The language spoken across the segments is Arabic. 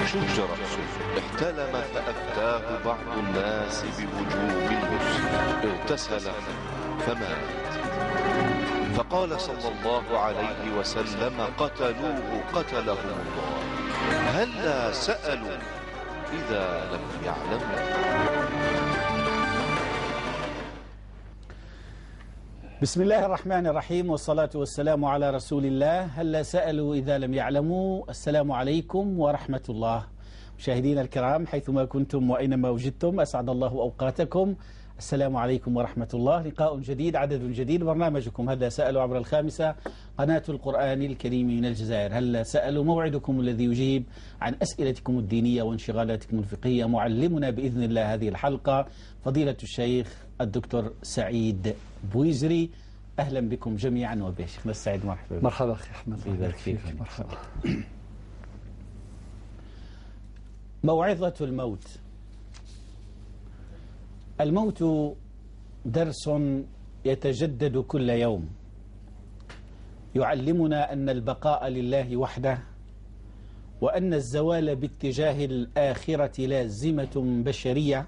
شج رأسه احتلم فأفتاه بعض الناس بوجوب الغسل، اغتسل فمات. فقال صلى الله عليه وسلم: قتلوه قتلهم الله، هلا سألوا إذا لم يعلموا. بسم الله الرحمن الرحيم، والصلاة والسلام على رسول الله. هلا سألوا إذا لم يعلموا. السلام عليكم ورحمة الله. مشاهدينا الكرام حيثما كنتم وأينما وجدتم، أسعد الله أوقاتكم. السلام عليكم ورحمة الله. لقاء جديد، عدد جديد، برنامجكم هلا سألوا عبر الخامسة، قناة القرآن الكريم من الجزائر. هلا سألوا، موعدكم الذي يجيب عن أسئلتكم الدينية وانشغالاتكم الفقهية. معلمنا بإذن الله هذه الحلقة فضيلة الشيخ الدكتور سعيد بويزري. أهلا بكم جميعا وبشيخنا السعيد. مرحبا. مرحبا أخي أحمد. بارك فيك. مرحبا. موعظة الموت. الموت درس يتجدد كل يوم، يعلمنا أن البقاء لله وحده، وأن الزوال باتجاه الآخرة لازمة بشرية،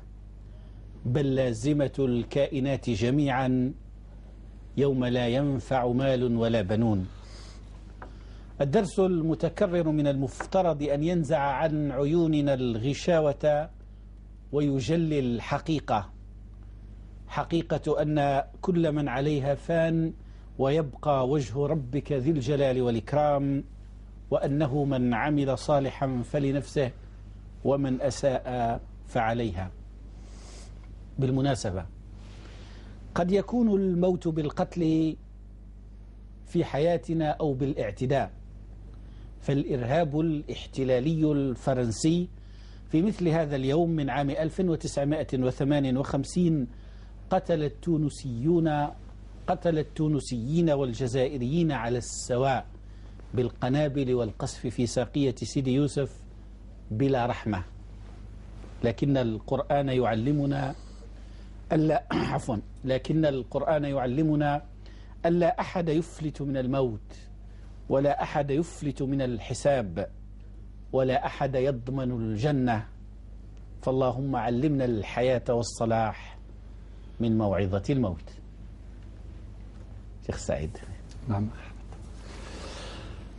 بل لازمة الكائنات جميعا، يوم لا ينفع مال ولا بنون. الدرس المتكرر من المفترض أن ينزع عن عيوننا الغشاوة ويجلي الحقيقة، حقيقة أن كل من عليها فان، ويبقى وجه ربك ذي الجلال والإكرام، وأنه من عمل صالحا فلنفسه ومن أساء فعليها. بالمناسبة، قد يكون الموت بالقتل في حياتنا أو بالاعتداء، فالإرهاب الاحتلالي الفرنسي في مثل هذا اليوم من عام 1958 قتل التونسيين والجزائريين على السواء بالقنابل والقصف في ساقية سيدي يوسف بلا رحمة. لكن القرآن يعلمنا ألا أحد يفلت من الموت، ولا أحد يفلت من الحساب، ولا أحد يضمن الجنة. فاللهم علمنا الحياة والصلاح من موعظة الموت. شيخ سعيد. نعم.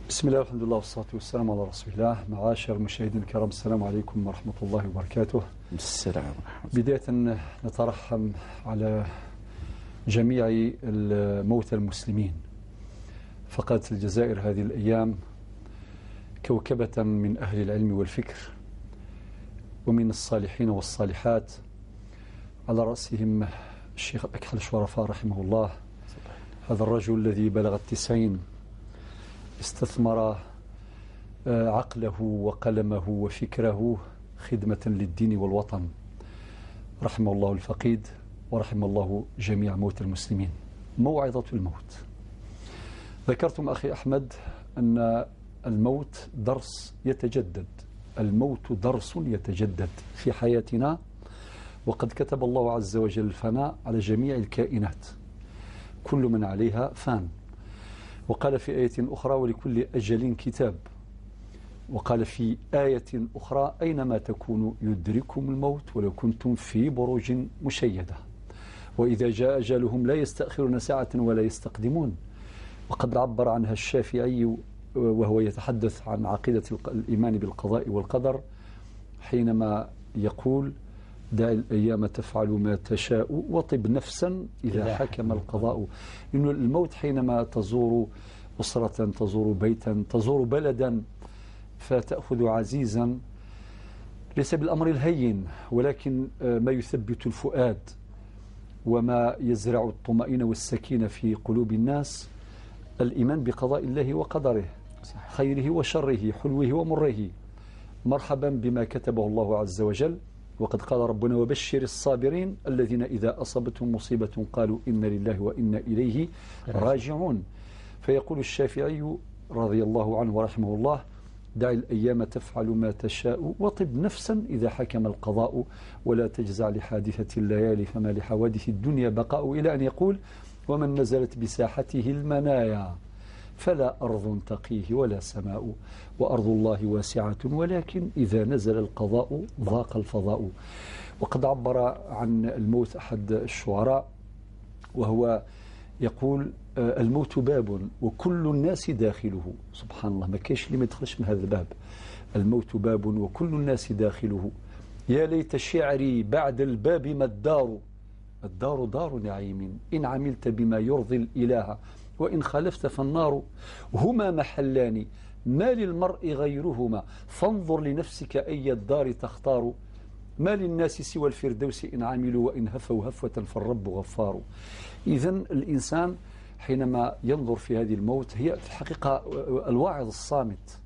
بسم الله والحمد لله والصلاة والسلام على رسول الله. معاشر المشاهدين الكرام، السلام عليكم ورحمة الله وبركاته. السلام ورحمة الله. بداية نترحم على جميع موتى المسلمين. فقدت الجزائر هذه الأيام كوكبة من أهل العلم والفكر ومن الصالحين والصالحات، على رأسهم الشيخ أكحل الشرفاء رحمه الله. هذا الرجل الذي بلغ 90 استثمر عقله وقلمه وفكره خدمة للدين والوطن. رحمه الله الفقيد ورحم الله جميع موتى المسلمين. موعظة الموت. ذكرتم أخي أحمد أن الموت درس يتجدد، الموت درس يتجدد في حياتنا، وقد كتب الله عز وجل الفناء على جميع الكائنات، كل من عليها فان. وقال في آية أخرى: ولكل أجل كتاب. وقال في آية أخرى: أينما تكونوا يدرككم الموت ولو كنتم في بروج مشيدة، وإذا جاء أجلهم لا يستأخرون ساعة ولا يستقدمون. وقد عبر عنها الشافعي وهو يتحدث عن عقيدة الإيمان بالقضاء والقدر حينما يقول: دع الأيام تفعل ما تشاء وطب نفسا إذا حكم القضاء. إن الموت حينما تزور أسرة، تزور بيتا، تزور بلدا، فتأخذ عزيزا ليس بالأمر الهين، ولكن ما يثبت الفؤاد وما يزرع الطمأنينة والسكينة في قلوب الناس الإيمان بقضاء الله وقدره، خيره وشره، حلوه ومره. مرحبا بما كتبه الله عز وجل. وقد قال ربنا: وبشر الصابرين الذين إذا أصابتهم مصيبة قالوا إنا لله وإنا إليه راجعون. فيقول الشافعي رضي الله عنه ورحمه الله: دع الأيام تفعل ما تشاء وطب نفسا إذا حكم القضاء ولا تجزع لحادثة الليالي فما لحوادث الدنيا بقاء، إلى أن يقول: ومن نزلت بساحته المنايا فلا أرض تقيه ولا سماء، وأرض الله واسعة ولكن إذا نزل القضاء ضاق الفضاء. وقد عبر عن الموت أحد الشعراء وهو يقول الموت باب وكل الناس داخله. سبحان الله، ما كاينش اللي ما يدخلش من هذا الباب. الموت باب وكل الناس داخله، يا ليت شعري بعد الباب ما الدار، الدار دار نعيم إن عملت بما يرضي الإله، وإن خالفت فالنار. هما محلان ما للمرء غيرهما، فانظر لنفسك أي الدار تختار. ما للناس سوى الفردوس إن عملوا، وإن هفوا هفوة فالرب غفار. إذن الإنسان حينما ينظر في هذه الموت، هي في الحقيقة الواعظ الصامت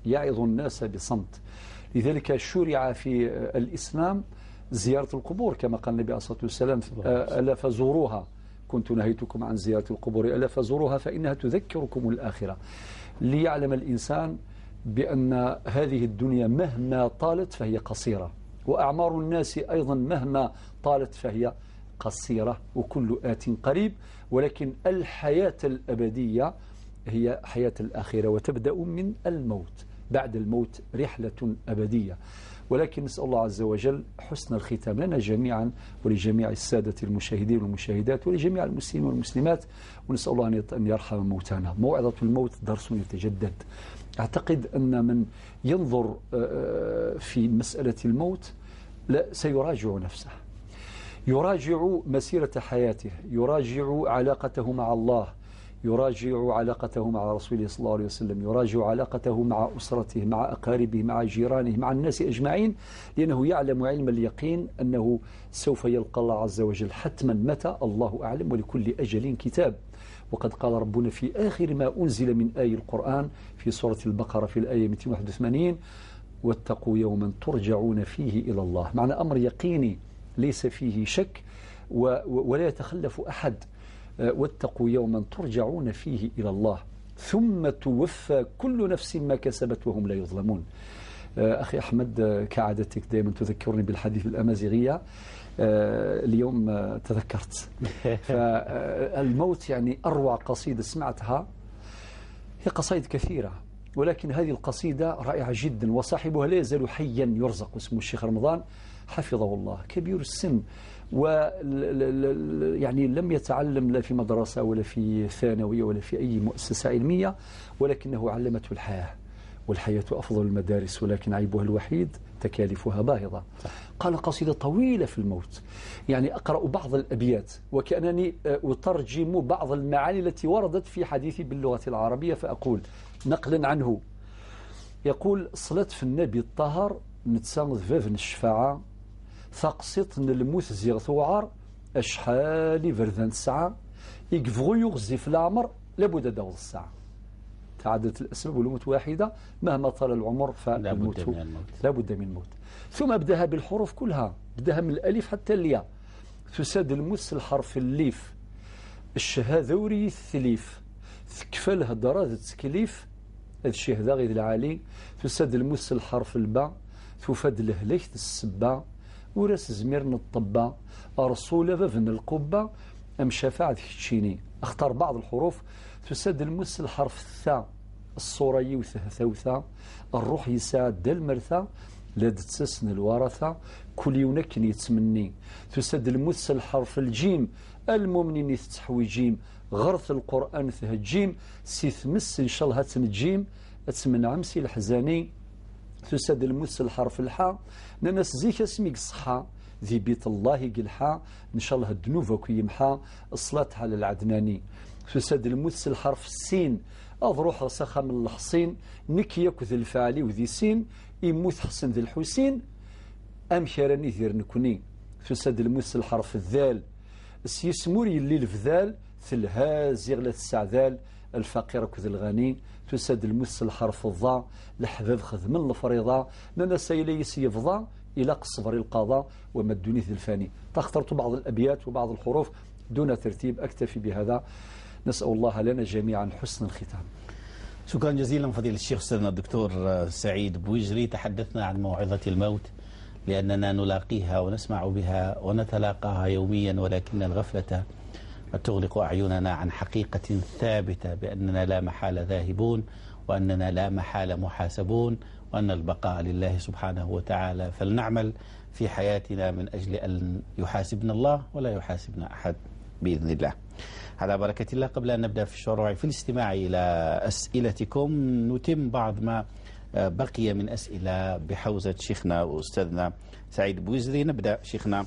يعظ الناس بصمت. لذلك شرع في الإسلام زيارة القبور كما قال النبي عليه الصلاة والسلام: ألا فزوروها، كنت نهيتكم عن زيارة القبور، ألا فزوروها فإنها تذكركم الآخرة. ليعلم الإنسان بأن هذه الدنيا مهما طالت فهي قصيرة، وأعمار الناس أيضا مهما طالت فهي قصيرة، وكل آت قريب. ولكن الحياة الأبدية هي حياة الآخرة، وتبدأ من الموت. بعد الموت رحلة أبدية. ولكن نسأل الله عز وجل حسن الختام لنا جميعا ولجميع السادة المشاهدين والمشاهدات ولجميع المسلمين والمسلمات، ونسأل الله أن يرحم موتانا. موعظة الموت درس يتجدد. أعتقد أن من ينظر في مسألة الموت لا سيراجع نفسه، يراجع مسيرة حياته، يراجع علاقته مع الله، يراجع علاقته مع رسوله صلى الله عليه وسلم، يراجع علاقته مع أسرته، مع أقاربه، مع جيرانه، مع الناس أجمعين، لأنه يعلم علم اليقين أنه سوف يلقى الله عز وجل حتما. متى؟ الله أعلم، ولكل أجل كتاب. وقد قال ربنا في آخر ما أنزل من آي القرآن في سورة البقرة في الآية 281: واتقوا يوما ترجعون فيه إلى الله. معنى أمر يقيني ليس فيه شك ولا يتخلف أحد. واتقوا يوما ترجعون فيه إلى الله ثم توفى كل نفس ما كسبت وهم لا يظلمون. أخي أحمد، كعادتك دائما تذكرني بالحديث الأمازيغية. اليوم تذكرت. فالموت يعني أروع قصيدة سمعتها، هي قصائد كثيرة ولكن هذه القصيدة رائعة جدا، وصاحبها لا يزال حيا يرزق، اسمه الشيخ رمضان حفظه الله، كبير السن، يعني لم يتعلم لا في مدرسة ولا في ثانوية ولا في أي مؤسسة علمية، ولكنه علمته الحياة، والحياة أفضل المدارس ولكن عيبها الوحيد تكاليفها باهظة. قال قصيدة طويلة في الموت، يعني أقرأ بعض الأبيات وكأنني أترجم بعض المعاني التي وردت في حديثي باللغة العربية، فأقول نقلا عنه. يقول: صلت في النبي الطهر نتساند فافن الشفاعة، ثقصت الموت زيغ ثوعر، أشحال فردان الساعة، يقفغو يغزي في العمر لابد داوض الساعة. تعددت الأسباب والموت واحدة، مهما طال العمر فالموت لابد من الموت. ثم أبدأها بالحروف كلها، بدأها من الألف حتى الياء. تساد الموت الحرف الليف، الشهاذوري الثليف، ثكفى الهدرة ذات تكليف، هذا الشيء هذا غير العالي. تساد الموت الحرف الباء، تفاد الهليك السبا، وراس زمير الطبا، أرسولة ففن القبة، أم شفاعة تشيني. اختار بعض الحروف. تساد المس الحرف الثاء، الصورة يوثه ثوثة، الروح يساعد المرثى، لاد تسسن الورثة، كل يونكن يتمني. تساد المس الحرف الجيم، المؤمنين يتحوي جيم، غرث القرآن ثهجيم، سيثمس إن شاء الله تنجيم، أتمنى عمسي الحزاني. تساد المس الحرف الحاء، ناس زيك اسميك صحا، ذي بيت الله قلحا، إن شاء الله الدنوب يمحا، الصلاة على العدناني. تساد المس الحرف السين، أضروح رسخة من الحصين، نكي يكذ الفعلي وذي سين، يموت حسن ذي الحسين، أم خيراني ذير نكوني. تساد المس الحرف الذال، سيسمور يلي الفذال، ثلها زيغلة السعذال، الفقير كذ الغني. تساد المس الحرف الضاء، الحباب خذ من الفريضة، لنا سيلي سيفضى إلى قصبر القضاء وما الدنيا الفاني. تخترت بعض الأبيات وبعض الحروف دون ترتيب، أكتفي بهذا. نسأل الله لنا جميعا حسن الختام. شكرا جزيلا فضيلة الشيخ أستاذنا الدكتور سعيد بويجري. تحدثنا عن موعظة الموت لأننا نلاقيها ونسمع بها ونتلاقاها يوميا، ولكن الغفلة وتغلق أعيننا عن حقيقة ثابتة بأننا لا محالة ذاهبون، وأننا لا محالة محاسبون، وأن البقاء لله سبحانه وتعالى. فلنعمل في حياتنا من أجل أن يحاسبنا الله ولا يحاسبنا أحد بإذن الله. على بركة الله، قبل أن نبدأ في الشروع في الاستماع إلى أسئلتكم، نتم بعض ما بقي من أسئلة بحوزة شيخنا وأستاذنا سعيد بوزري. نبدأ شيخنا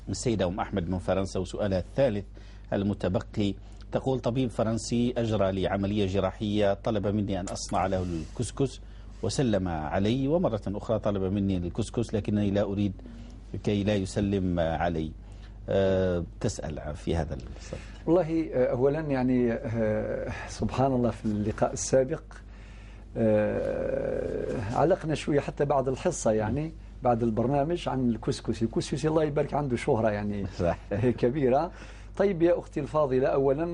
السيدة أم أحمد من فرنسا، وسؤالها الثالث المتبقي تقول: طبيب فرنسي أجرى لي عملية جراحية، طلب مني أن أصنع له الكسكس وسلم علي، ومرة أخرى طلب مني الكسكس لكنني لا أريد كي لا يسلم علي. تسأل في هذا الصدد. والله أولا يعني سبحان الله، في اللقاء السابق علقنا شوية حتى بعد الحصة يعني بعد البرنامج عن الكسكسي. الكسكسي الله يبارك عنده شهرة يعني كبيرة. طيب يا أختي الفاضلة، أولا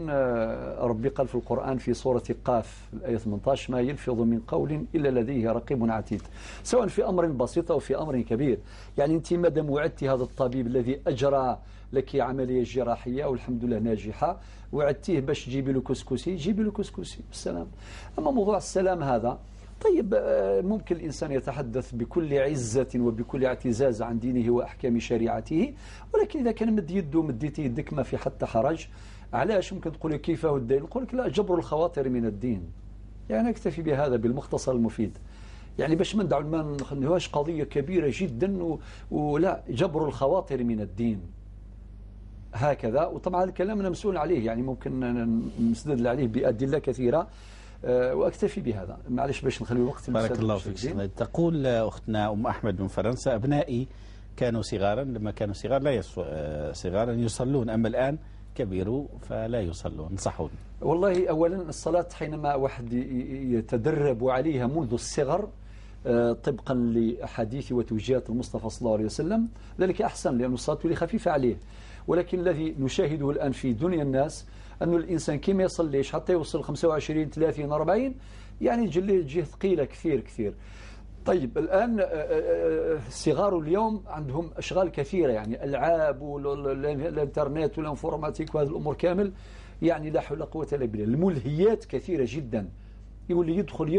ربي قال في القرآن في سورة قاف الآية 18: ما يلفظ من قول إلا لديه رقيب عتيد، سواء في أمر بسيط أو في أمر كبير. يعني أنت مادام وعدتي هذا الطبيب الذي أجرى لك عملية جراحية والحمد لله ناجحة، وعدتيه باش تجيبي له كسكسي، جيبي له كسكسي بالسلام. أما موضوع السلام هذا، طيب ممكن الإنسان يتحدث بكل عزة وبكل اعتزاز عن دينه وأحكام شريعته، ولكن إذا كان مد يده مديتي يدك ما في حتى حرج. علاش؟ ممكن تقول كيف هو الدين؟ نقول لك لا، جبر الخواطر من الدين. يعني أكتفي بهذا بالمختصر المفيد، يعني باش ما ندعو ما نخليوهاش قضية كبيرة جدا ولا، جبر الخواطر من الدين هكذا. وطبعا الكلام مسؤول عليه، يعني ممكن نستدل عليه بأدلة كثيرة، وأكتفي بهذا. معلش باش نخلي الوقت. بارك الله فيك. تقول أختنا أم أحمد من فرنسا: أبنائي كانوا صغارا، لما كانوا صغار لا صغارا يصلون، أما الآن كبروا فلا يصلون، انصحون. والله أولا الصلاة حينما واحد يتدرب عليها منذ الصغر طبقا لأحاديث وتوجيهات المصطفى صلى الله عليه وسلم، ذلك أحسن، لأن الصلاة لي خفيفة عليه. ولكن الذي نشاهده الآن في دنيا الناس أنه الإنسان كما يصليش حتى يوصل 25 30 40، يعني جهة ثقيلة كثير كثير. طيب الآن صغار اليوم عندهم أشغال كثيرة، يعني ألعاب والإنترنت والإنفورماتيك وهذه الأمور كامل، يعني لا حول ولا قوة إلا بالله. الملهيات كثيرة جدا، يقول يدخل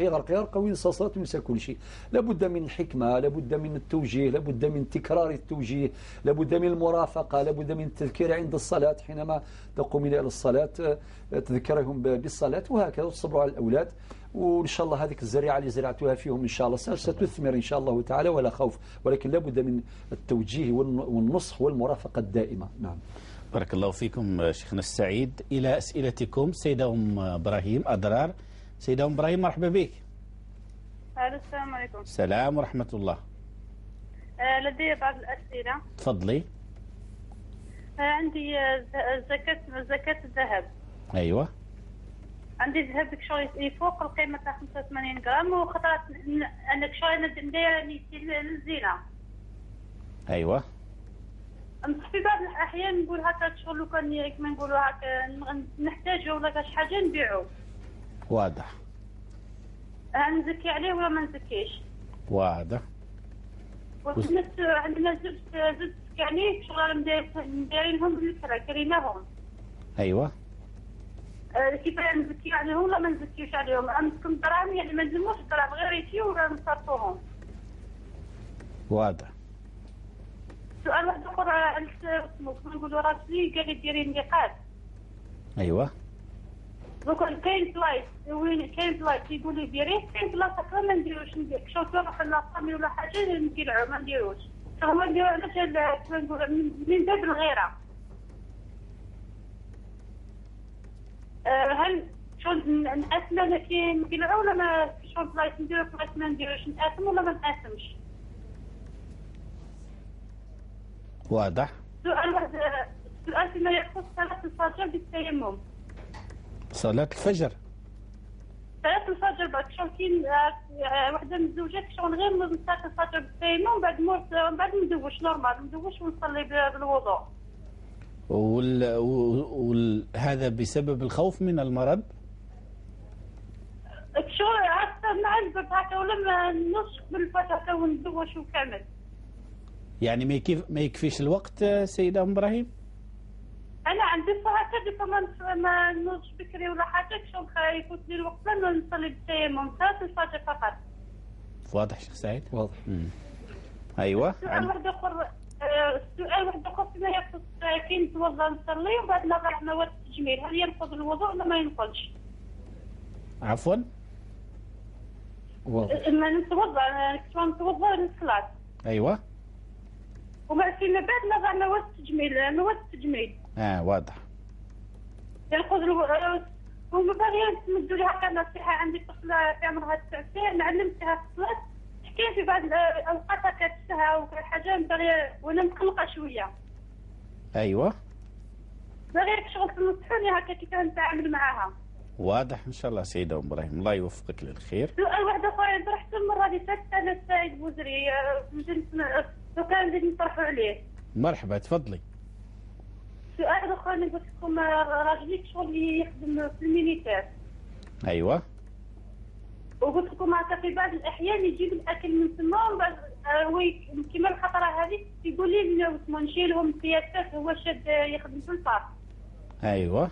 يغرق وينسى صلاته وينسى كل شيء. لابد من حكمة، لابد من التوجيه، لابد من تكرار التوجيه، لابد من المرافقة، لابد من التذكير عند الصلاة حينما تقومين إلى الصلاة تذكرهم بالصلاة، وهكذا تصبروا على الأولاد. وإن شاء الله هذه الزريعة اللي زرعتوها فيهم إن شاء الله ستثمر إن شاء الله تعالى ولا خوف، ولكن لابد من التوجيه والنصح والمرافقة الدائمة. نعم. بارك الله فيكم شيخنا السعيد. إلى أسئلتكم سيدة أم إبراهيم أضرار. سيدة أم إبراهيم مرحبا بك. السلام عليكم. السلام ورحمة الله. لدي بعض الأسئلة. تفضلي. عندي زكاة الذهب. أيوة. عندي ذهب كشوي يفوق القيمة تاع 85 غرام، وخطرت أنا كشوي ندير للزينة. أيوة. في بعض الأحيان نقول هكا شغل لو كان كما نقولوا هكا نحتاجه ولا كاش حاجة نبيعه. واضح. نزكي عليه ولا ما نزكيش؟ واضح. عندنا زد يعني شغل مدايرينهم بالكرا كريناهم. أيوة. كيف نزكي عليهم ولا ما نزكيش عليهم؟ عندكم دراهم يعني ما نلموش الدراهم غير يتيو ولا نصرفوهم. واضح. سؤال واحد اخر على نقولوا راسلي قال لي ديري النقاط. ايوه. دوك كاين بلايص وين كاين بلايص يقول لي ديريه، كاين بلاصه اخرى ما نديروش. شوف نروح للطامي ولا حاجه نقلعوا ما نديروش. هما نديرو علاش نقول من باب الغيره. هل شلون نأثم كي نقلعوا ولا ما شلون بلايص نديرو بلايص ما نديروش نأثم ولا ما نأثمش؟ واضح. سؤال فيما يخص صلاة الفجر بالتيمم. صلاة الفجر. صلاة الفجر بعد شلون كاين وحده من الزوجات شلون غير من صلاة الفجر بالتيمم بعد ندوش نورمال ندوش ونصلي بالوضوء. هذا بسبب الخوف من المرض؟ شو عرفت نعذب هكا ولا نسخ بالفجر وندوش وكامل. يعني ما يكفيش الوقت سيدة أم إبراهيم؟ انا عندي الصراحه كذا ما نوضش بكري ولا حاجه، شغل يفوت لي الوقت لما نصلي بالتيمم ثلاث الفجر فقط. واضح شيخ سعيد؟ واضح. ايوه. سؤال واحد اخر، السؤال واحد اخر فيما يخص كي نتوضا نصلي وبعد نضع مواد التجميل، هل ينقض الوضوء ولا ما ينقضش؟ عفوا. واضح. لما نتوضا للصلاه. ايوه. فيما بعد نضع مواد التجميل. واضح. ينقض الوضوء. هما باغيين تمدوا لي هكا نصيحه، عندي طفله في عمرها 9 سنين نعلمتها في الصلاه، حكيت في بعض الاوقات هكا تشتهى وحاجه باغيه وانا مقلقه شويه. ايوه. باغيك شغل تنصحوني هكا كيف نتعامل معاها. واضح ان شاء الله سيدة ام ابراهيم، الله يوفقك للخير. سؤال واحد اخر، رحت المره اللي فاتت انا السيد بوزري، لو كان بدي نطرحوا عليه. مرحبا تفضلي. سؤال اخر قلت لكم راجلي شغل يخدم في الميليتير. ايوه. وقلت لكم هكا في بعض الاحيان يجيب الاكل من تما كيما الخطره هذه يقول لي نشيلهم سياسات، هو شاد يخدم في البارك. ايوه.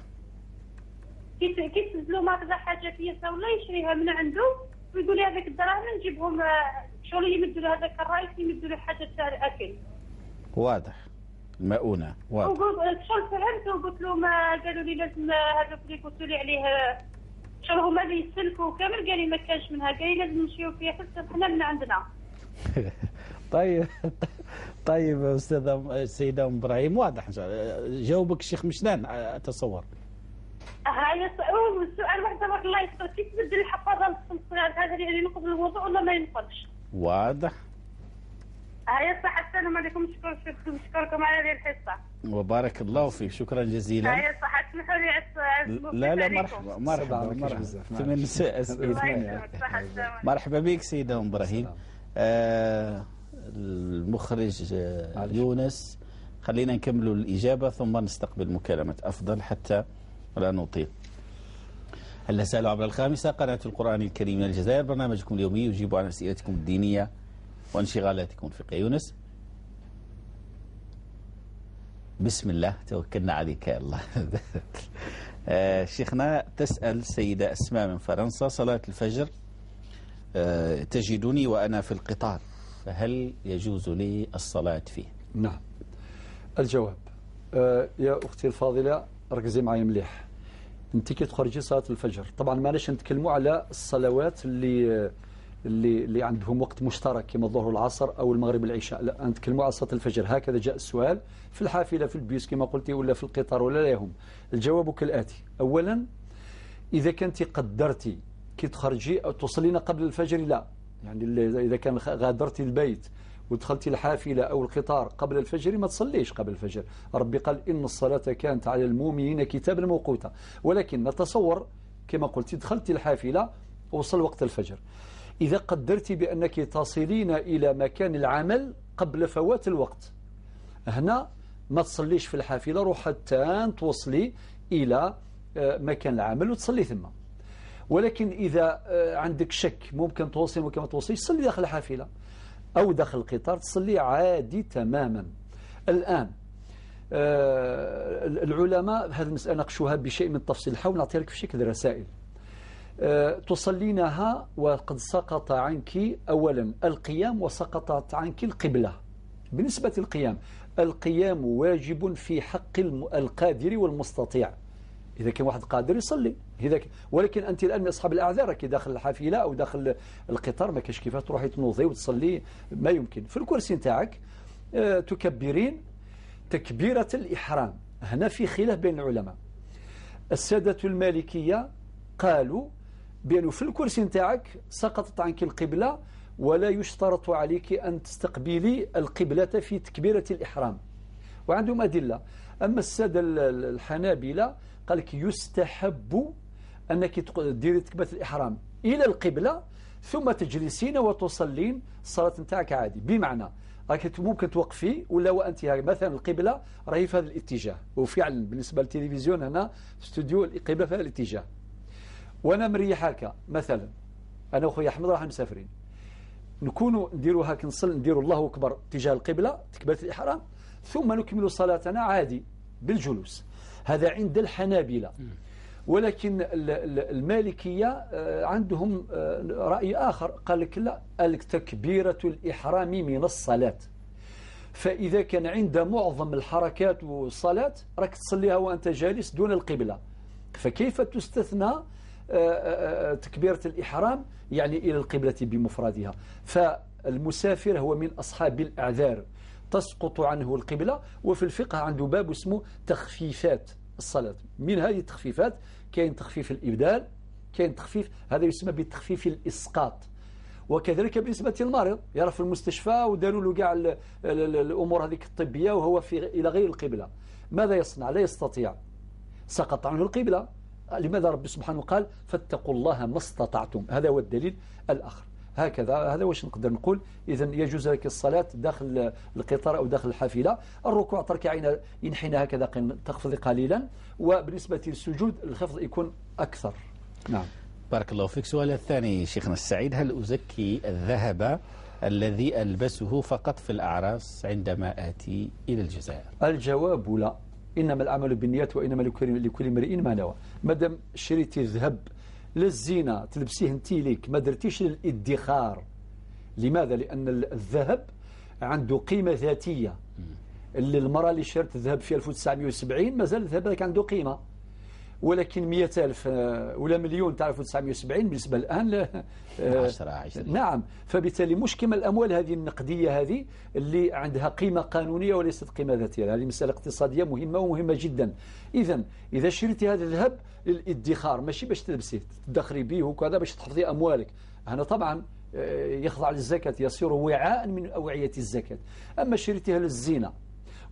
كي تنزلوا ما كذا حاجه فيها ولا يشريها من عنده ويقول لي هذاك الدراهم نجيبهم، شغل يمدوا له هذاك الرايس يمدوا له حاجه تاع الاكل. واضح. المؤونة. واضح. شغل فهمت وقلت له ما قالوا لي لازم هذوك اللي قلتوا لي عليه شغل هما اللي يسلكوا كامل، قال لي ما كانش منها، قال لي لازم نمشيو فيها حتى حنا من عندنا. طيب استاذه السيده ام ابراهيم، واضح ان شاء الله. جاوبك الشيخ مشنان اتصور. هاي السؤال واحد تبارك الله يستر، كيف تبدل الحفاظه للصلاه هذا اللي ينقض الوضوء ولا ما ينقضش؟ واضح. هاي صح. السلام عليكم، نشكركم على هذه الحصه. وبارك الله فيك، شكرا جزيلا. هاي صح. اسمحوا لي لا مرحبا. مرحبا بك سيدة ام ابراهيم. المخرج يونس، خلينا نكمل الإجابة ثم نستقبل مكالمة أفضل حتى لا نطيل. هل سألوا عبر الخامسة قناة القرآن الكريم من الجزائر، برنامجكم اليومي يجيب عن أسئلتكم الدينية وانشغالاتكم الفقهية. يونس، بسم الله توكلنا عليك يا الله. شيخنا، تسأل سيدة أسماء من فرنسا: صلاة الفجر تجدني وأنا في القطار، فهل يجوز لي الصلاة فيه؟ نعم. الجواب يا أختي الفاضلة، ركزي معي مليح. أنت كي تخرجي صلاة الفجر، طبعا ما ناش نتكلموا على الصلوات اللي عندهم وقت مشترك كما الظهر والعصر أو المغرب والعشاء، لا، نتكلموا على صلاة الفجر. هكذا جاء السؤال في الحافلة، في البيس كما قلتي، ولا في القطار، ولا لا يهم. الجواب كالآتي: أولا، إذا كنت قدرتي كي تخرجي أو تصلين قبل الفجر، لا، يعني إذا كان غادرتي البيت ودخلتي الحافلة أو القطار قبل الفجر ما تصليش قبل الفجر. ربي قال: إن الصلاة كانت على المؤمنين كتابا موقوتا. ولكن نتصور كما قلت دخلتي الحافلة ووصل وقت الفجر، إذا قدرتي بأنك تصلين إلى مكان العمل قبل فوات الوقت، هنا ما تصليش في الحافلة، روح حتى توصلي إلى مكان العمل وتصلي ثم. ولكن إذا عندك شك ممكن توصل ممكن ما توصلش، صلي داخل الحافلة أو داخل القطار، تصلي عادي تماما. الآن العلماء هذه المسألة ناقشوها بشيء من التفصيل، حاول نعطيها لك في شكل رسائل. تصلينها وقد سقط عنك أولا القيام وسقطت عنك القبلة. بالنسبة للقيام، القيام واجب في حق القادر والمستطيع. إذا كان واحد قادر يصلي، ولكن أنت الآن من أصحاب الأعذار، راكي داخل الحافلة أو داخل القطار ما كاش كيفاش تروحي تنوضي وتصلي، ما يمكن. في الكرسي نتاعك تكبرين تكبيرة الإحرام. هنا في خلاف بين العلماء. السادة المالكية قالوا بأنه في الكرسي نتاعك سقطت عنك القبلة ولا يشترط عليك أن تستقبلي القبلة في تكبيرة الإحرام، وعندهم أدلة. أما السادة الحنابلة قال لك يستحب أنك تديري تكبيرة الإحرام إلى القبلة ثم تجلسين وتصلين الصلاة نتاعك عادي. بمعنى راك ممكن توقفي ولا وأنت مثلا القبلة راهي في هذا الاتجاه، وفعلا بالنسبة للتلفزيون هنا في استوديو القبلة في هذا الاتجاه، وانا مريح هكا مثلا، انا وخويا احمد راح مسافرين، نكونوا نديروا هكا نديروا الله اكبر اتجاه القبلة تكبيرة الإحرام، ثم نكمل صلاتنا عادي بالجلوس. هذا عند الحنابلة. ولكن المالكية عندهم رأي آخر، قال لك لا، تكبيرة الإحرام من الصلاة. فإذا كان عند معظم الحركات والصلاة راك تصليها وأنت جالس دون القبلة، فكيف تستثنى تكبيرة الإحرام يعني إلى القبلة بمفردها؟ فالمسافر هو من أصحاب الأعذار تسقط عنه القبلة. وفي الفقه عنده باب اسمه تخفيفات الصلاة. من هذه التخفيفات كاين تخفيف الإبدال، كاين تخفيف هذا يسمى بتخفيف الإسقاط. وكذلك بالنسبة للمريض يرى في المستشفى وداروا له كاع الأمور هذيك الطبية وهو إلى غير القبلة، ماذا يصنع؟ لا يستطيع، سقط عنه القبلة. لماذا رب سبحانه قال فاتقوا الله ما استطعتم؟ هذا هو الدليل الآخر. هكذا هذا واش نقدر نقول. إذا يجوز لك الصلاة داخل القطار أو داخل الحافلة. الركوع تركعين ينحنى هكذا تخفض قليلا، وبالنسبة للسجود الخفض يكون أكثر. نعم. بارك الله فيك. سؤال الثاني شيخنا السعيد: هل أزكي الذهب الذي ألبسه فقط في الأعراس عندما آتي إلى الجزائر؟ الجواب لا، إنما العمل بالنيات وإنما لكل امرئ ما نوى. مادام شريتي الذهب للزينة تلبسيه انت ليك، ما درتيش للادخار. لماذا؟ لأن الذهب عنده قيمة ذاتية. اللي المرأة اللي شرت الذهب في 1970 مازال الذهب ذاك عنده قيمة، ولكن 100,000 ولا مليون تاع 1970 بالنسبة الآن 10. نعم. فبالتالي مش كما الأموال هذه النقدية هذه اللي عندها قيمة قانونية وليست قيمة ذاتية. هذه مسألة اقتصادية مهمة ومهمة جدا. إذا شريتي هذا الذهب للادخار ماشي باش تلبسيه تدخري به وكذا باش تحفظي أموالك، هنا طبعا يخضع للزكاة، يصير وعاء من أوعية الزكاة. أما شريتيها للزينة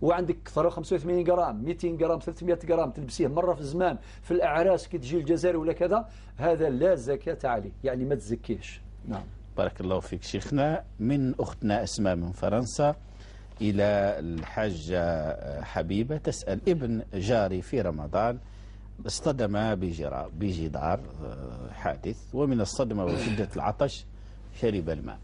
وعندك 85 جرام 200 جرام 300 جرام تلبسيه مرة في الزمان في الأعراس كي تجي الجزائر ولا كذا، هذا لا زكاة عليه، يعني ما تزكيش. نعم. بارك الله فيك شيخنا. من أختنا أسماء من فرنسا إلى الحاجة حبيبة تسأل: ابن جاري في رمضان اصطدم بجدار حادث، ومن الصدمة وشدة العطش شرب الماء.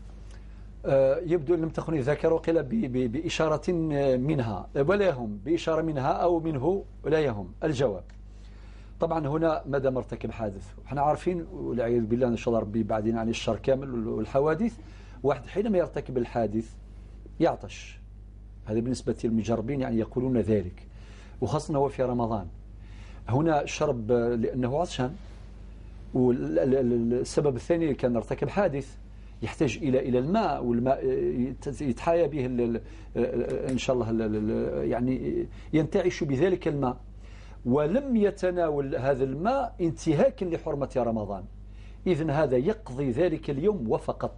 يبدو أن لم تكن ذاكرة، وقيل بإشارة منها ولا يهم، بإشارة منها أو منه ولا يهم. الجواب طبعا هنا ماذا ارتكب حادث، وحنا عارفين والعياذ بالله إن شاء الله ربي بعدين عن الشر كامل والحوادث. واحد حينما يرتكب الحادث يعطش، هذا بالنسبة للمجربين يعني يقولون ذلك، وخاصة هو في رمضان. هنا شرب لأنه عطشان. والسبب الثاني كان ارتكب حادث يحتاج إلى الماء، والماء يتحايا به إن شاء الله يعني ينتعش بذلك الماء، ولم يتناول هذا الماء انتهاكا لحرمة رمضان. إذن هذا يقضي ذلك اليوم وفقط،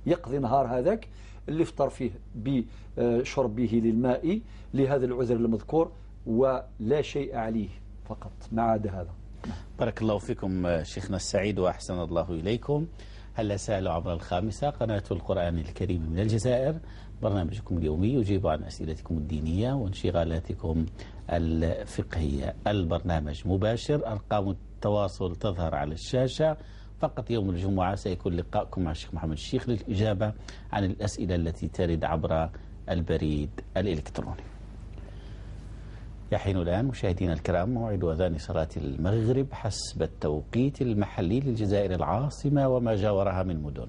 يقضي نهار هذاك اللي افطر فيه بشربه للماء لهذا العذر المذكور، ولا شيء عليه فقط ما عدا هذا. بارك الله فيكم شيخنا السعيد وأحسن الله إليكم. هلا سألوا عبر الخامسة قناة القرآن الكريم من الجزائر، برنامجكم اليومي يجيب عن أسئلتكم الدينية وانشغالاتكم الفقهية. البرنامج مباشر، أرقام التواصل تظهر على الشاشة. فقط يوم الجمعة سيكون لقاءكم مع الشيخ محمد الشيخ للإجابة عن الأسئلة التي ترد عبر البريد الإلكتروني. يحين الآن مشاهدينا الكرام موعد أذان صلاة المغرب حسب التوقيت المحلي للجزائر العاصمة وما جاورها من مدن.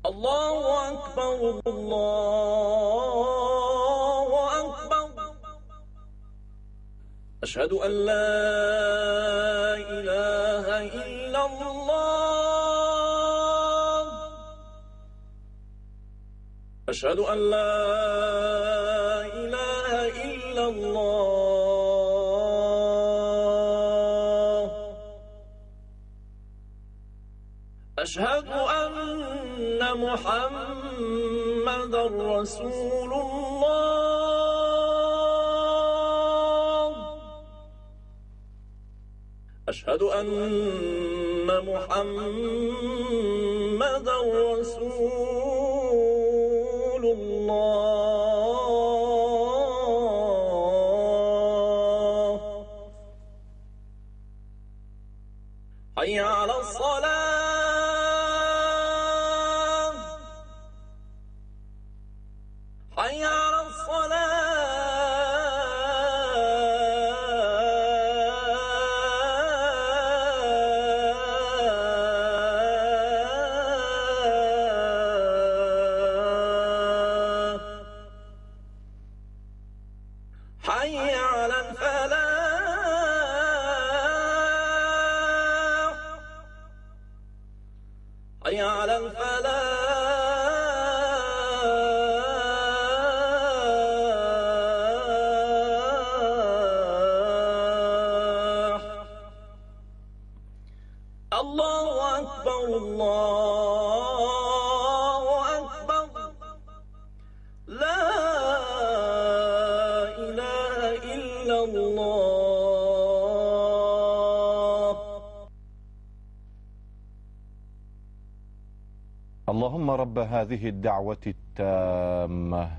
الله أكبر الله أكبر، أشهد أن لا إله إلا الله، أشهد أن لا إله إلا الله، أشهد أن محمدا رسول الله، أشهد أن محمدا رسول الله. حي على الصلاة. حي على الفلاح الله أكبر الله أكبر لا إله إلا الله. اللهم رب هذه الدعوة التامة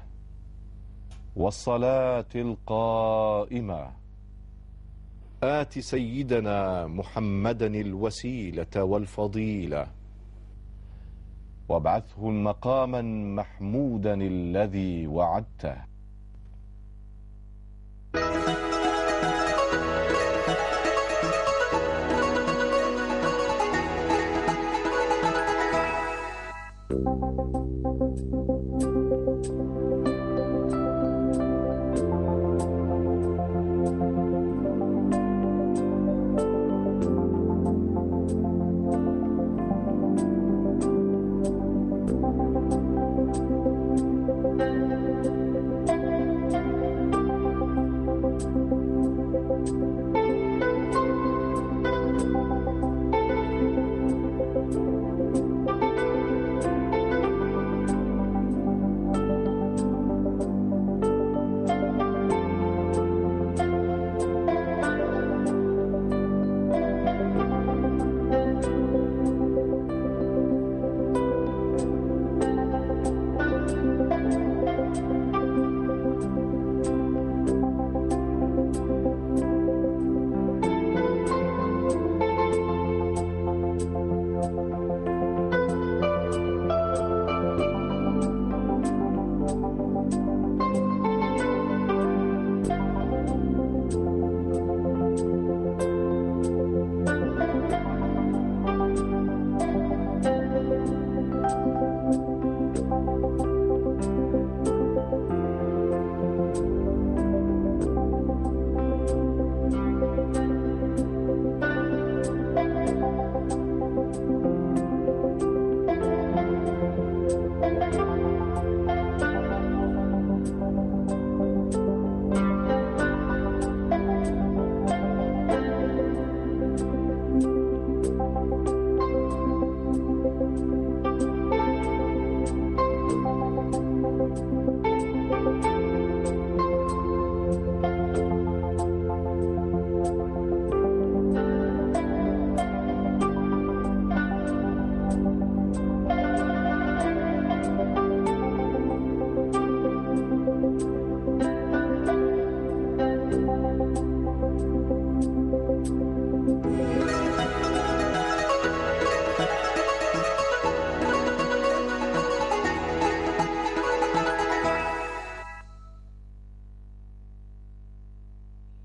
والصلاة القائمة آت سيدنا محمدا الوسيلة والفضيلة وابعثه مقاما محمودا الذي وعدته.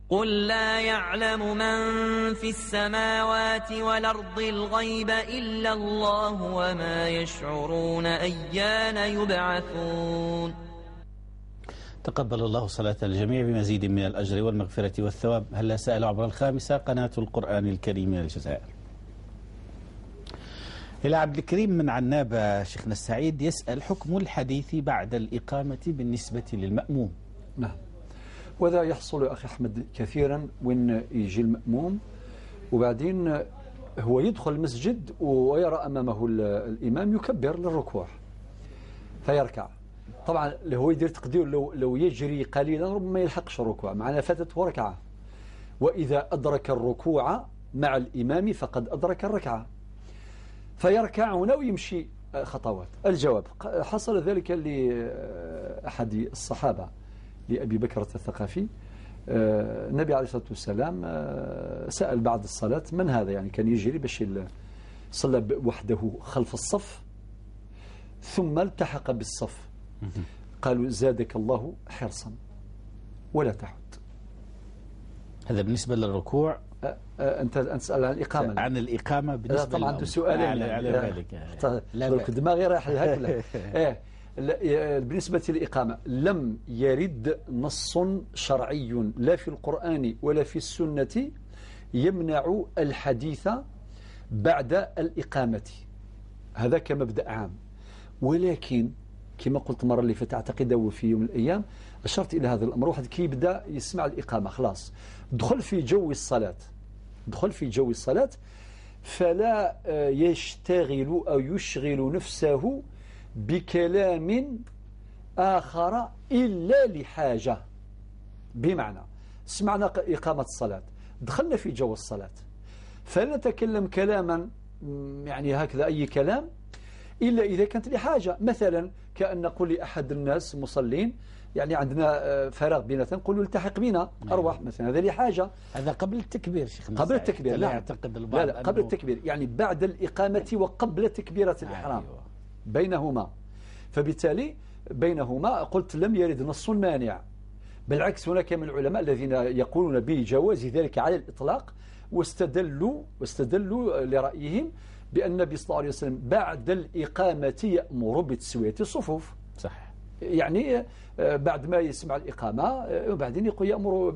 قل لا يعلم من في السماوات والأرض الغيب إلا الله وما يشعرون أيان يبعثون. تقبل الله صلاة الجميع بمزيد من الأجر والمغفرة والثواب. هلا سأل عبر الخامسة قناة القرآن الكريم من الجزائر. إلى عبد الكريم من عنابة شيخنا السعيد يسأل حكم الحديث بعد الإقامة بالنسبة للمأموم. نعم، وذا يحصل يا أخي أحمد كثيرا وين يجي المأموم وبعدين هو يدخل المسجد ويرى أمامه الإمام يكبر للركوع فيركع. طبعا هو يدير تقدير لو يجري قليلا ربما ما يلحقش الركوع، معنا فاتته ركعة، وإذا أدرك الركوع مع الإمام فقد أدرك الركعة فيركع هنا ويمشي خطوات. الجواب حصل ذلك لأحد الصحابة لأبي بكر الثقفي. النبي عليه الصلاة والسلام سأل بعد الصلاة من هذا، يعني كان يجري باش صلى وحده خلف الصف ثم التحق بالصف. قالوا زادك الله حرصا ولا تعد. هذا بالنسبة للركوع. أنت تسأل عن الإقامة. عن الإقامة بالنسبة طبعا سؤالين على بالك. لا الدماغ رايح لهك. بالنسبة للإقامة لم يرد نص شرعي لا في القرآن ولا في السنة يمنع الحديث بعد الإقامة. هذا كمبدأ عام. ولكن كما قلت مرة اللي فاتت أعتقد في يوم من الأيام أشرت إلى هذا الأمر. واحد كي يبدأ يسمع الإقامة خلاص دخل في جو الصلاة فلا يشتغل أو يشغل نفسه بكلام آخر إلا لحاجة. بمعنى سمعنا إقامة الصلاة، دخلنا في جو الصلاة، فلا نتكلم كلاما يعني هكذا أي كلام إلا إذا كانت لحاجة. مثلا كأن نقول لأحد الناس مصلين يعني عندنا فراغ بيننا نقول له التحق بنا أروح مثلا، هذا لحاجة. هذا قبل التكبير شيخنا، قبل التكبير لا يعتقد البعض لا قبل التكبير، يعني بعد الإقامة وقبل تكبيرة الإحرام. أيوة. بينهما، فبالتالي بينهما قلت لم يرد نص مانع، بالعكس هناك من العلماء الذين يقولون بجواز ذلك على الإطلاق، واستدلوا لرأيهم بأن النبي صلى الله عليه وسلم بعد الإقامة يأمر بتسوية الصفوف. صح. يعني بعد ما يسمع الإقامة وبعدين يقول يأمر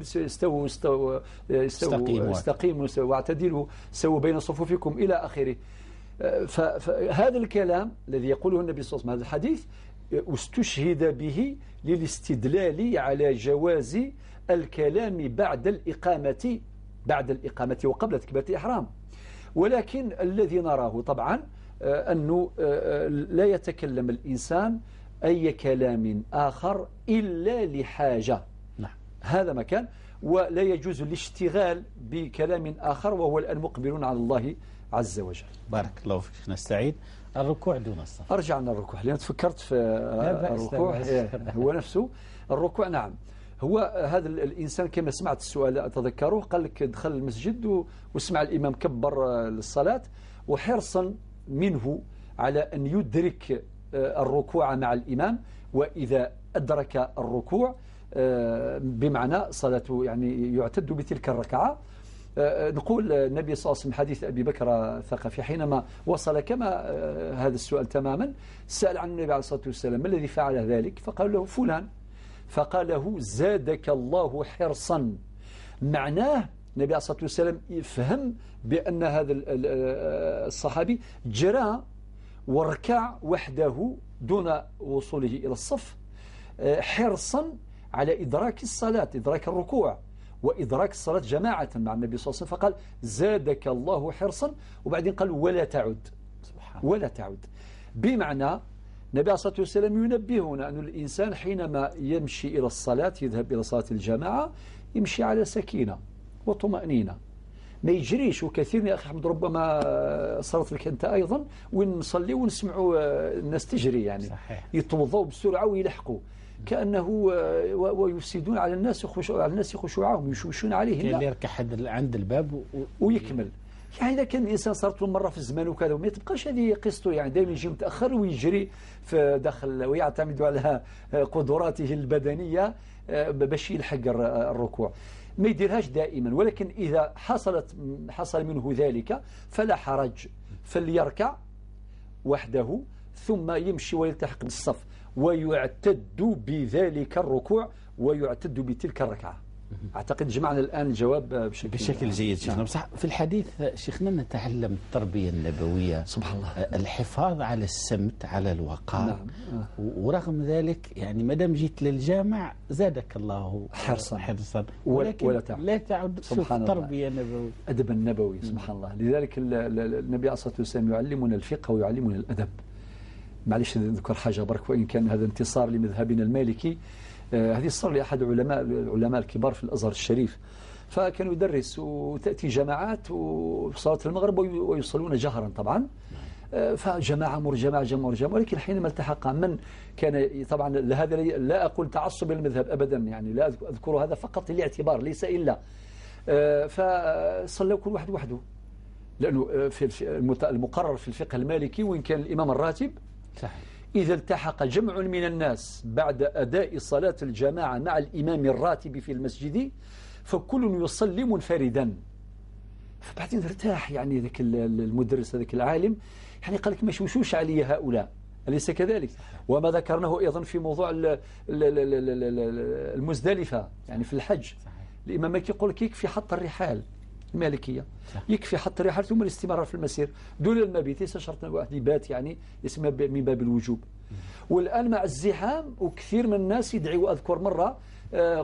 استقيموا واعتدلوا سووا بين صفوفكم إلى آخره. فهذا الكلام الذي يقوله النبي صلى الله عليه وسلم هذا الحديث استشهد به للاستدلال على جواز الكلام بعد الإقامة وقبل تكبيرة الإحرام. ولكن الذي نراه طبعا أنه لا يتكلم الإنسان أي كلام آخر إلا لحاجة. نعم. هذا مكان، ولا يجوز الاشتغال بكلام آخر، وهو الآن مقبلون على الله عز وجل. بارك الله فيك. نستعيد الركوع دون الصف. أرجع عن الركوع لأن تفكرت في الركوع هو نفسه الركوع. نعم، هو هذا الإنسان كما سمعت السؤال أتذكره، قال لك دخل المسجد وسمع الإمام كبر للصلاة، وحرصا منه على أن يدرك الركوع مع الإمام، وإذا أدرك الركوع بمعنى صلاته يعني يعتد بتلك الركعة. نقول النبي صلى الله عليه وسلم حديث أبي بكر الثقفي حينما وصل كما هذا السؤال تماما، سأل عن النبي عليه الصلاة والسلام ما الذي فعل ذلك، فقال له فلان، فقال له زادك الله حرصا. معناه النبي عليه الصلاة والسلام فهم بأن هذا الصحابي جرى وركع وحده دون وصوله إلى الصف حرصا على إدراك الصلاة، إدراك الركوع وإدراك الصلاة جماعة مع النبي صلى الله عليه وسلم. فقال زادك الله حرصا، وبعدين قال ولا تعد، ولا تعد. بمعنى النبي عليه الصلاة والسلام ينبهنا أن الإنسان حينما يمشي إلى الصلاة، يذهب إلى صلاة الجماعة، يمشي على سكينة وطمأنينة، ما يجريش. وكثير يا أخي أحمد ربما صارت لك أنت أيضا وين نصلي ونسمعوا الناس تجري، يعني صحيح. يتوضوا بسرعة ويلحقوا كأنه ويفسدون على الناس خشوعهم، يشوشون عليهم. اللي يركع حد عند الباب ويكمل. يعني إذا كان الإنسان صارت له مرة في الزمان وكذا وما تبقاش هذه قصته، يعني دائما يجي متأخر ويجري في داخل ويعتمد على قدراته البدنية باش يلحق الركوع. ما يديرهاش دائما، ولكن إذا حصل منه ذلك فلا حرج، فليركع وحده ثم يمشي ويلتحق بالصف، ويعتد بذلك الركوع ويعتد بتلك الركعة. أعتقد جمعنا الآن الجواب بشكل جيد شيخنا. بصح في الحديث شيخنا نتعلم التربية النبوية، سبحان الله، الحفاظ على السمت، على الوقار. نعم. ورغم ذلك يعني ما دام جيت للجامع زادك الله حرصا ولكن لا تعد تشوف التربية النبوية، أدب النبوي. سبحان الله. لذلك النبي عليه الصلاة والسلام يعلمنا الفقه ويعلمنا الأدب. معلش نذكر حاجة برك، وإن كان هذا انتصار لمذهبنا المالكي، هذه صار لأحد العلماء الكبار في الأزهر الشريف، فكانوا يدرس وتأتي جماعات وصلاة المغرب ويصلون جهرا طبعا، فجماعة مرجمة ولكن حينما التحق من كان طبعا هذا لا أقول تعصب للمذهب أبدا، يعني لا أذكر هذا فقط للاعتبار ليس إلا، فصلوا كل واحد وحده، لأنه في المقرر في الفقه المالكي وإن كان الإمام الراتب صحيح. إذا التحق جمع من الناس بعد أداء صلاة الجماعة مع الإمام الراتب في المسجد فكل يصلي منفردا. فبعدين ارتاح يعني ذاك المدرس ذاك العالم، يعني قال لك ما يشوشوش علي هؤلاء، أليس كذلك؟ وما ذكرناه أيضا في موضوع المزدلفة يعني في الحج، الإمام مالك يقول لك يكفي حط الرحال، المالكية يكفي حط رحال ثم الاستمرار في المسير دون المبيت ليس شرط واحد يبات يعني اسمه من باب الوجوب. والآن مع الزحام وكثير من الناس يدعي. أذكر مرة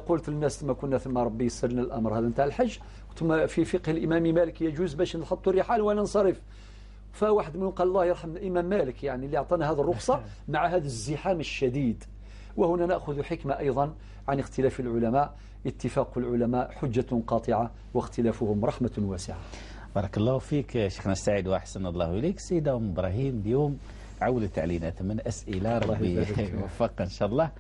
قلت للناس ثم كنا ثم ربي يسر لنا الأمر هذا نتاع الحج ثم في فقه الإمام مالك يجوز باش نحطوا الرحال وننصرف. فواحد منهم قال الله يرحم الإمام مالك يعني اللي أعطانا هذه الرخصة مع هذا الزحام الشديد. وهنا نأخذ حكمة أيضا عن اختلاف العلماء. اتفاق العلماء حجة قاطعة واختلافهم رحمة واسعة. بارك الله فيك شيخنا السعيد وأحسن الله إليك. سيدة أم إبراهيم اليوم عولت علينا 8 أسئلة ربي يوفقك إن شاء الله.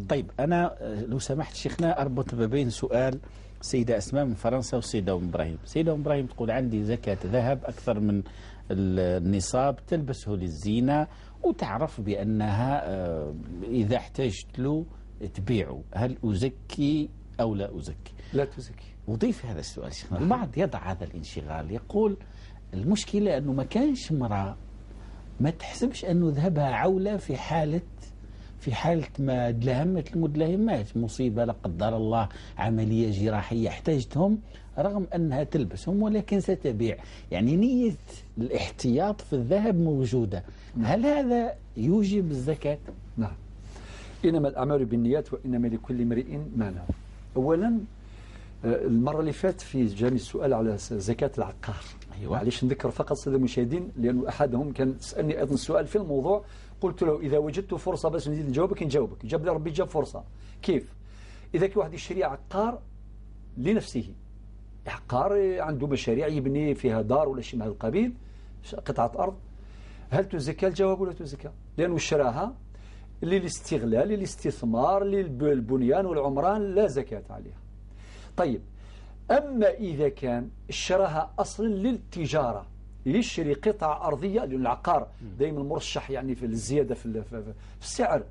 طيب أنا لو سمحت شيخنا أربط ما بين سؤال سيدة أسماء من فرنسا والسيدة أم إبراهيم. سيدة أم إبراهيم تقول عندي زكاة ذهب أكثر من النصاب تلبسه للزينة وتعرف بأنها إذا احتجت له تبيعه، هل أزكي أو لا أزكي؟ لا تزكي. وضيف هذا السؤال شيخنا. البعض يضع هذا الانشغال يقول المشكلة أنه ما كانش امرأة ما تحسبش أنه ذهبها عولة في حالة ما دلهمت المدلهمات مصيبة لا قدر الله عملية جراحية احتاجتهم رغم أنها تلبسهم ولكن ستبيع. يعني نية الاحتياط في الذهب موجودة. هل هذا يوجب الزكاة؟ نعم. إنما الأعمال بالنيات وإنما لكل امرئ ما نوى. أولا المرة اللي فات في جاني السؤال على زكاة العقار. أيوة. معليش نذكر فقط سادة المشاهدين لأنه أحدهم كان سألني أيضا السؤال في الموضوع. قلت له إذا وجدت فرصة بس نزيد نجاوبك نجاوبك. جاب لي ربي جاب فرصة. كيف؟ إذا كان واحد يشتري عقار لنفسه عقار عنده مشاريع يبني فيها دار ولا شيء من هذا القبيل قطعة أرض هل تزكى؟ الجواب ولا تزكى لأنه اشتراها للاستغلال للاستثمار للبنيان والعمران لا زكاة عليها. طيب أما إذا كان اشتراها أصلا للتجارة يشتري قطعة أرضية لأن العقار دائما مرشح يعني في الزيادة في السعر.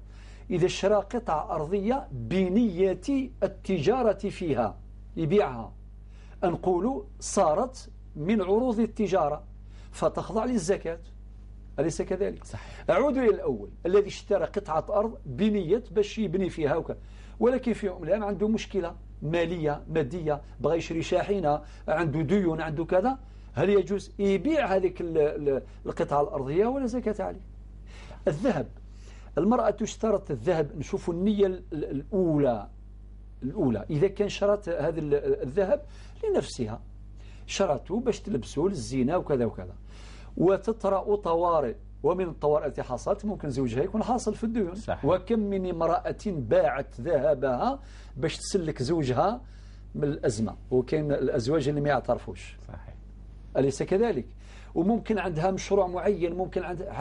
إذا اشترى قطعة أرضية بنية التجارة فيها يبيعها نقول صارت من عروض التجارة فتخضع للزكاة. أليس كذلك؟ صحيح. أعود إلى الأول الذي اشترى قطعة أرض بنية باش يبني فيها وكذا ولكن في يوم الآن عنده مشكلة مالية مادية بغى يشري شاحنة عنده ديون عنده كذا هل يجوز يبيع هذه القطعة الأرضية ولا زكاة عليه؟ الذهب المرأة تشترط الذهب نشوف النية الأولى إذا كان شرط هذا الذهب لنفسها شرطه باش تلبسه للزينة وكذا وكذا وتطرأ طوارئ ومن الطوارئ التي حصلت ممكن زوجها يكون حاصل في الديون. صحيح. وكم من امرأة باعت ذهبها باش تسلك زوجها من الأزمة وكان الأزواج اللي ما يعترفوش. صحيح. أليس كذلك؟ وممكن عندها مشروع معين ممكن عندها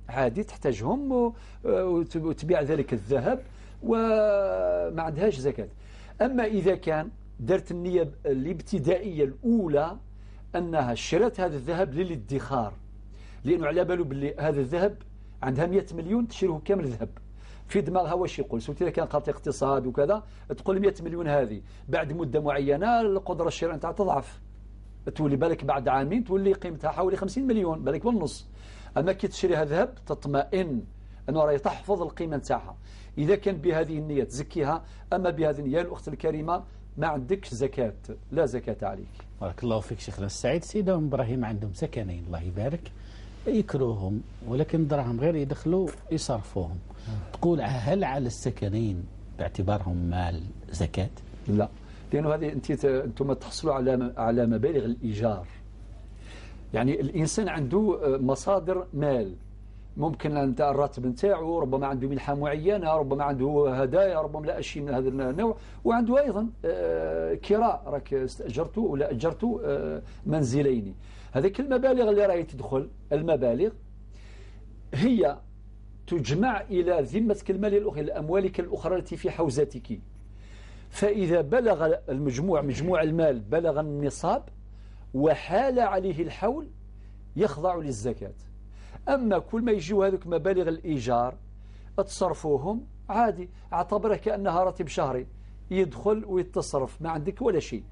عادي تحتاجهم وتبيع ذلك الذهب وما عندهاش زكاة. أما إذا كان درت النية الابتدائية الأولى أنها اشترت هذا الذهب للادخار لأنه على باله باللي هذا الذهب عندها 100 مليون تشتريه كامل ذهب في دماغها واش يقول سوتي إذا كان قالت اقتصاد وكذا تقول 100 مليون هذه بعد مدة معينة القدرة الشراء نتاعها تضعف تولي بالك بعد عامين تولي قيمتها حوالي 50 مليون بالك بالنص. أما كي تشتري هذا الذهب تطمئن أنه راهي تحفظ القيمة نتاعها. إذا كان بهذه النية تزكيها أما بهذه النية الأخت الكريمة ما عندكش زكاة لا زكاة عليك. بارك الله فيك شيخنا السعيد. سيدة أم إبراهيم عندهم سكنين الله يبارك يكروهم ولكن دراهم غير يدخلوا يصرفوهم. تقول هل على السكنين باعتبارهم مال زكاة؟ لا لأنه هذه أنتم تحصلوا على مبالغ الإيجار. يعني الإنسان عنده مصادر مال ممكن أنت الراتب نتاعو ربما عنده منحة معينة ربما عنده هدايا ربما لا شيء من هذا النوع وعنده أيضا كراء راك استأجرته ولا أجرته منزلين. هذيك المبالغ اللي راهي تدخل المبالغ هي تجمع إلى ذمتك المالية الأخرى لأموالك الأخرى التي في حوزتك. فإذا بلغ مجموع المال بلغ النصاب وحال عليه الحول يخضع للزكاة. أما كل ما يجيو هذوك مبالغ الإيجار تصرفوهم عادي اعتبره كأنها راتب شهري يدخل ويتصرف ما عندك ولا شيء.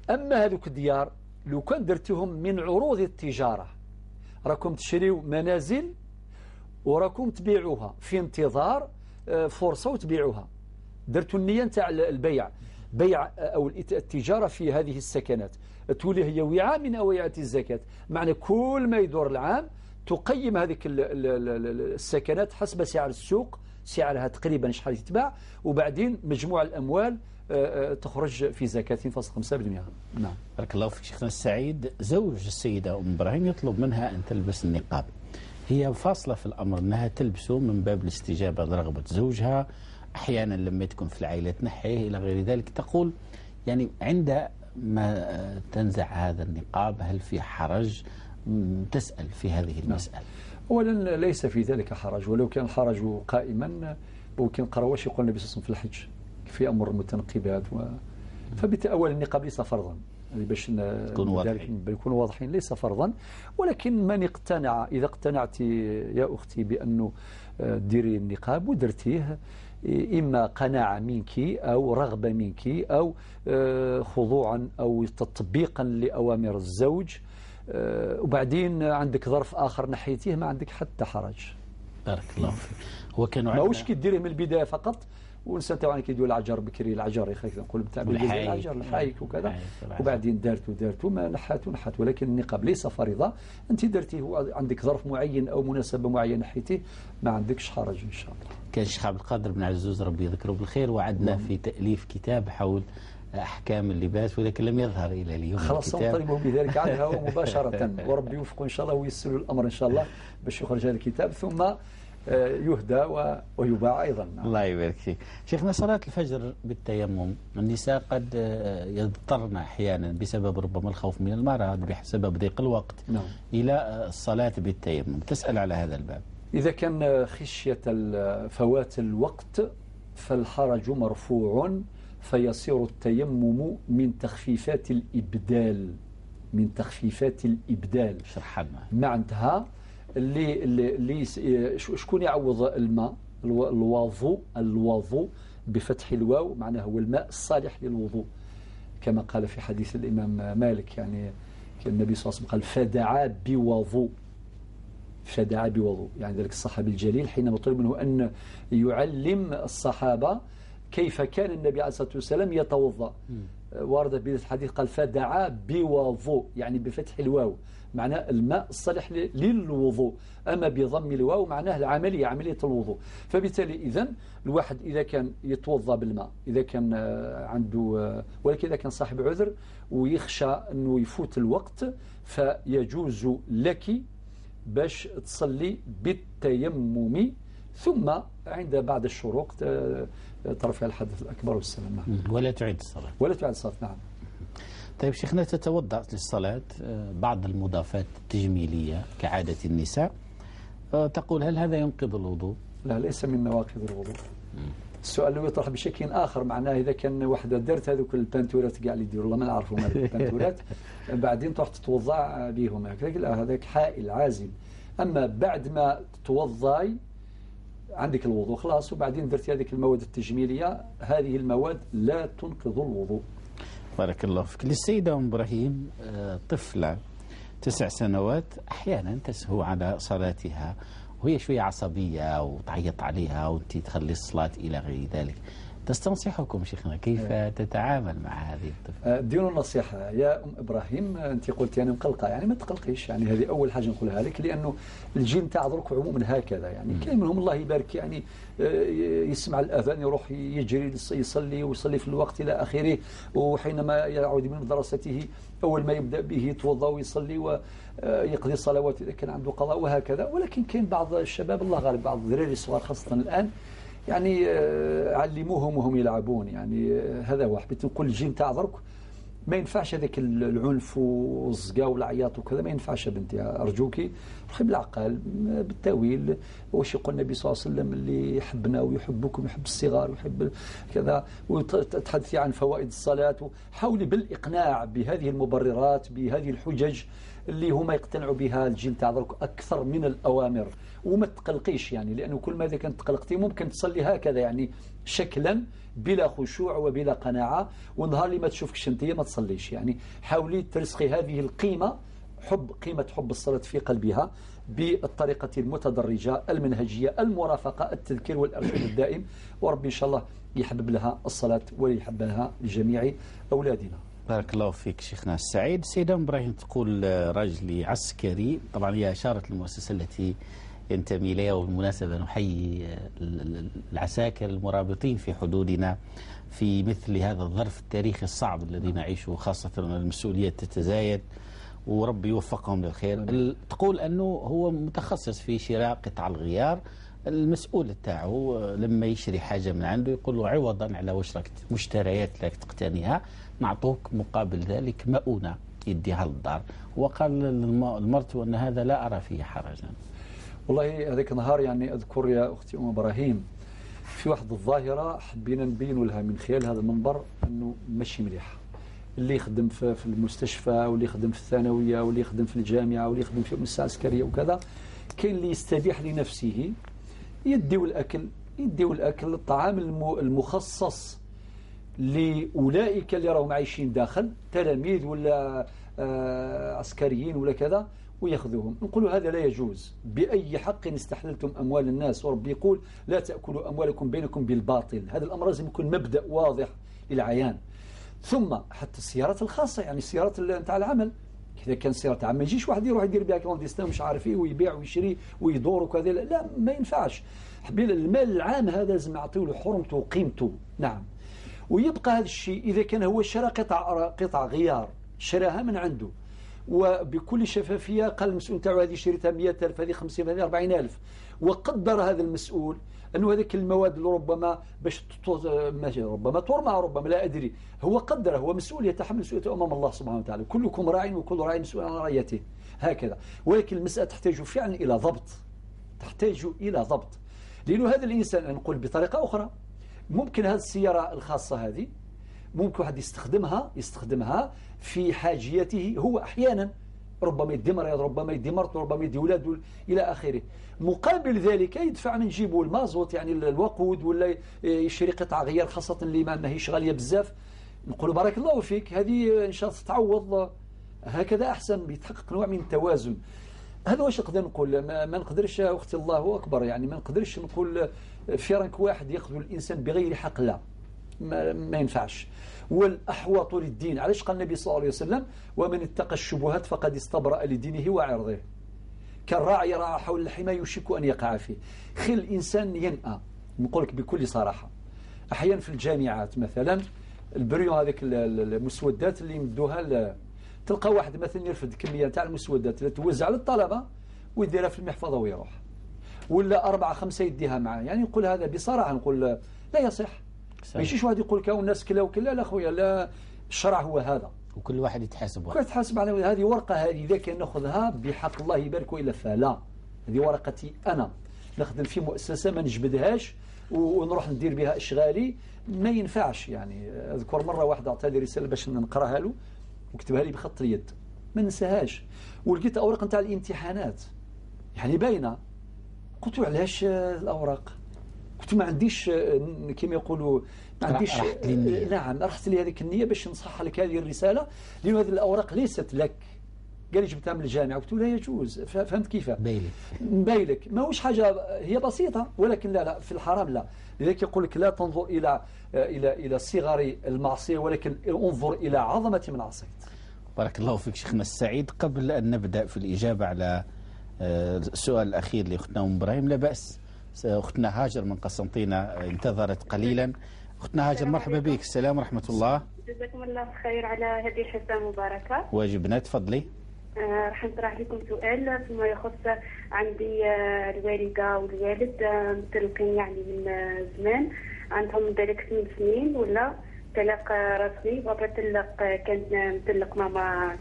أما هذوك الديار لو كان درتهم من عروض التجارة راكم تشريوا منازل وراكم تبيعوها في انتظار فرصة وتبيعوها درتوا النية نتاع البيع بيع أو التجارة في هذه السكنات تولي هي وعاء من أوعية الزكاة. معنى كل ما يدور العام تقيم هذه السكنات حسب سعر السوق، سعرها تقريبا شحال يتباع، وبعدين مجموع الأموال تخرج في زكاة 2.5%. نعم. بارك الله فيك شيخنا السعيد. زوج السيدة أم إبراهيم يطلب منها أن تلبس النقاب، هي فاصلة في الأمر أنها تلبسه من باب الاستجابة لرغبة زوجها، أحيانا لما تكون في العائلة تنحيه إلى غير ذلك. تقول يعني عندما تنزع هذا النقاب هل في حرج؟ تسأل في هذه المسألة. أولا ليس في ذلك حرج، ولو كان الحرج قائما وكان قرواش يقول النبي صلى الله عليه وسلم في الحج في أمر المتنقبات فبالتأول النقاب ليس فرضا، باش نكونوا واضحين ليس فرضا، ولكن من اقتنع، إذا اقتنعت يا أختي بأنه ديري النقاب ودرتيه إما قناعة منك أو رغبة منك أو خضوعا أو تطبيقا لأوامر الزوج، وبعدين عندك ظرف آخر نحيتيه ما عندك حتى حرج. بارك الله فيك. هو كانوا ماهوش كديريه من البداية فقط والإنسان تاعنا كيديروا العجر بكري، العجر يا اخي نقول بتاع العجر الحايك وكذا، وبعدين دارتو ما نحات، ولكن النقاب ليس فريضة. أنت درتيه عندك ظرف معين أو مناسبة معينة نحيتيه ما عندكش حرج إن شاء الله. كان الشيخ عبد القادر بن عزوز ربي يذكره بالخير وعدنا في تأليف كتاب حول أحكام اللباس، ولكن لم يظهر إلى اليوم. خلاص نطلبه بذلك عنها مباشرة، وربي يوفقه إن شاء الله ويسر الأمر إن شاء الله باش يخرج هذا الكتاب ثم يهدى ويباع أيضا. الله يبارك فيك. شيخنا صلاة الفجر بالتيمم، النساء قد يضطرن أحيانا بسبب ربما الخوف من المرض بسبب ضيق الوقت إلى الصلاة بالتيمم، تسأل على هذا الباب. إذا كان خشية فوات الوقت فالحرج مرفوع، فيصير التيمم من تخفيفات الإبدال، من تخفيفات الإبدال. شرح لنا معناتها اللي شكون يعوض الماء؟ الوضوء بفتح الواو، معناه هو الماء الصالح للوضوء، كما قال في حديث الإمام مالك، يعني النبي صلى الله عليه وسلم قال فدعا بوضوء، فدعا بوضوء، يعني ذلك الصحابي الجليل حينما طلب منه أن يعلم الصحابة كيف كان النبي عليه الصلاة والسلام يتوضأ، ورد بالحديث قال فدعا بوضوء، يعني بفتح الواو معناه الماء الصالح للوضوء، أما بضم الواو معناه العملية، عملية الوضوء. فبالتالي إذن الواحد إذا كان يتوضأ بالماء، إذا كان عنده، ولكن إذا كان صاحب عذر ويخشى أنه يفوت الوقت فيجوز لك باش تصلي بالتيمم، ثم عند بعد الشروق ترفع الحدث الأكبر والسلام، ولا تعيد الصلاة. ولا تعيد الصلاة. نعم. طيب شيخنا، تتوضأ للصلاة بعض المضافات التجميلية كعادة النساء، تقول هل هذا ينقض الوضوء؟ لا، ليس من نواقض الوضوء. السؤال يطرح بشكل آخر، معناه إذا كان واحدة درت هذوك البانتورات كاع اللي يديروا الله ما نعرفهم هذوك البانتورات بعدين تروح تتوضأ بهم هكذا، لا هذاك حائل عازل. أما بعد ما تتوضأي عندك الوضوء خلاص، وبعدين درتي هذه المواد التجميلية، هذه المواد لا تنقض الوضوء. بارك الله فيك. للسيدة أم إبراهيم طفلة 9 سنوات أحيانا تسهو على صلاتها وهي شوية عصبية وتعيط عليها وأنت تخلي الصلاة إلى غير ذلك، تستنصحكم شيخنا كيف تتعامل مع هذه الطفلة؟ دينوا النصيحة يا أم إبراهيم، أنت قلت يعني مقلقة، يعني ما تقلقيش، يعني هذه أول حاجة نقولها لك، لأنه الجيل تاع درك عموما هكذا، يعني كاين منهم الله يبارك يعني يسمع الأذان يروح يجري يصلي ويصلي في الوقت إلى آخره، وحينما يعود من مدرسته أول ما يبدأ به يتوضأ ويصلي ويقضي الصلوات إذا كان عنده قضاء وهكذا. ولكن كاين بعض الشباب الله غالب، بعض الذراري الصغار خاصة الآن، يعني علموهم وهم يلعبون، يعني هذا واحد. بتنقول الجيل تاع درك ما ينفعش هذاك العنف والزقا والعياط وكذا، ما ينفعش بنتي، أرجوكي روحي بالعقل بالتاويل. واش يقول النبي صلى الله عليه وسلم اللي يحبنا ويحبكم ويحب الصغار ويحب كذا، وتحدثي عن فوائد الصلاة، وحاولي بالإقناع بهذه المبررات بهذه الحجج اللي هما يقتنعوا بها الجيل تاع درك أكثر من الأوامر. وما تقلقيش يعني، لأنه كل ما إذا كنت تقلقتي ممكن تصلي هكذا يعني شكلا بلا خشوع وبلا قناعة، ونهار اللي ما تشوفكش انت ما تصليش. يعني حاولي ترسخي هذه القيمة، قيمة حب الصلاة في قلبها بالطريقة المتدرجة المنهجية المرافقة التذكير والإرشاد الدائم، ورب إن شاء الله يحبب لها الصلاة ويحبها لجميع أولادنا. بارك الله فيك شيخنا السعيد. سيدة إبراهيم تقول رجلي عسكري، طبعا هي أشارت المؤسسة التي ينتمي إليها، وبالمناسبة نحيي العساكر المرابطين في حدودنا في مثل هذا الظرف التاريخي الصعب الذي نعيشه، خاصة المسؤولية تتزايد وربي يوفقهم للخير. تقول أنه هو متخصص في شراء قطع الغيار، المسؤول تاعه لما يشري حاجة من عنده يقول له عوضا على واش راك مشتريات لك تقتنيها نعطوك مقابل ذلك مؤونة يديها للدار. وقال المرت أن هذا لا أرى فيه حرجا. والله هذاك النهار يعني أذكر يا أختي أم إبراهيم في واحد الظاهرة حبينا نبين لها من خلال هذا المنبر أنه ماشي مليح. اللي يخدم في المستشفى واللي يخدم في الثانوية واللي يخدم في الجامعة واللي يخدم في المؤسسة العسكرية وكذا، كاين اللي يستبيح لنفسه يديو الأكل الطعام المخصص لأولئك اللي راهم عايشين داخل تلاميذ ولا عسكريين ولا كذا، ويأخذوهم. نقولوا هذا لا يجوز بأي حق استحللتم أموال الناس، وربي يقول لا تأكلوا أموالكم بينكم بالباطل. هذا الأمر لازم يكون مبدأ واضح للعيان. ثم حتى السيارات الخاصة، يعني السيارات نتاع العمل، إذا كان سيارة عمل ما يجيش واحد يروح يدير بها كلانديستان مش عارف ايه ويبيع ويشري ويدور وكذا، لا ما ينفعش. المال العام هذا لازم نعطيه له حرمته وقيمته. نعم. ويبقى هذا الشيء إذا كان هو شرى قطع غيار شراها من عنده وبكل شفافية قال المسؤول تاعو هذه شريتها 100,000 هذه 50,000 هذه 40,000، وقدر هذا المسؤول أنه هذيك المواد اللي ربما باش ربما ترمى ربما لا أدري، هو قدر، هو مسؤول يتحمل مسؤوليته أمام الله سبحانه وتعالى. كلكم راع وكل راع مسؤول عن رعيته هكذا. ولكن المسألة تحتاج فعلا إلى ضبط، تحتاج إلى ضبط. لأنه هذا الإنسان نقول بطريقة أخرى ممكن هذه السيارة الخاصة هذه ممكن واحد يستخدمها في حاجيته هو أحيانا، ربما يدي مريض ربما يدي مرته ربما يدي ولاده إلى آخره. مقابل ذلك يدفع من جيبه المازوت يعني الوقود ولا يشتري قطع غيار خاصة اللي ما هيش غالية بزاف. نقول بارك الله فيك، هذه إن شاء الله تتعوض هكذا أحسن، بيتحقق نوع من التوازن. هذا واش نقدر نقول. ما نقدرش يا أختي الله أكبر، يعني ما نقدرش نقول فرنك واحد يأخذ الإنسان بغير حق، لا ما ينفعش. والأحوط للدين، علاش قال النبي صلى الله عليه وسلم ومن اتقى الشبهات فقد استبرأ لدينه وعرضه، كالراعي يرعى حول الحمى يشك أن يقع فيه. خل الإنسان ينأى، نقول لك بكل صراحة. أحيانا في الجامعات مثلا البريو هذيك المسودات اللي يمدوها تلقى واحد مثلا يرفد كمية تاع المسودات اللي توزع للطلبة ويديرها في المحفظة ويروح، ولا 4 5 يديها معاه. يعني نقول هذا بصراحة، نقول لا يصح. ما يجيش واحد يقول كاو الناس كلا وكلا، لا خويا، لا، الشرع هو هذا وكل واحد يتحاسب. كل واحد يتحاسب على هذه ورقة. هذه إذا كان نأخذها بحق الله يبارك وإلا فلا، هذه ورقتي أنا نخدم في مؤسسة ما نجبدهاش ونروح ندير بها إشغالي، ما ينفعش. يعني أذكر مرة واحد أعطى لي رسالة باش نقراها له وكتبها لي بخط اليد ما ننساهاش، ولقيت أوراق نتاع الامتحانات يعني باينة. قلت له علاش الأوراق؟ قلت ما عنديش كما يقولوا ما عنديش. نعم، رحت لي هذيك النية باش نصحح لك هذه الرسالة، لأن هذه الأوراق ليست لك. قال لي جبتها من الجامعة. قلت له لا يجوز. فهمت كيف؟ بايلك ما هوش حاجة، هي بسيطة، ولكن لا في الحرام لا. لذلك يقول لك لا تنظر إلى صغر المعصية، ولكن انظر إلى عظمة من عصيت. بارك الله فيك شيخنا السعيد. قبل أن نبدأ في الإجابة على السؤال الأخير لأختنا أم إبراهيم، لا بأس، أختنا هاجر من قسنطينة انتظرت قليلا. أختنا هاجر مرحبا بك. السلام ورحمة الله. جزاكم الله خير على هذه الحصة المباركة. واجبنا، تفضلي. راح نطرح لكم سؤال فيما يخص عندي الوالدة والوالد مطلقين يعني من زمان، عندهم ذلك 8 سنين ولا طلاق رسمي. بابا طلق، كان مطلق ماما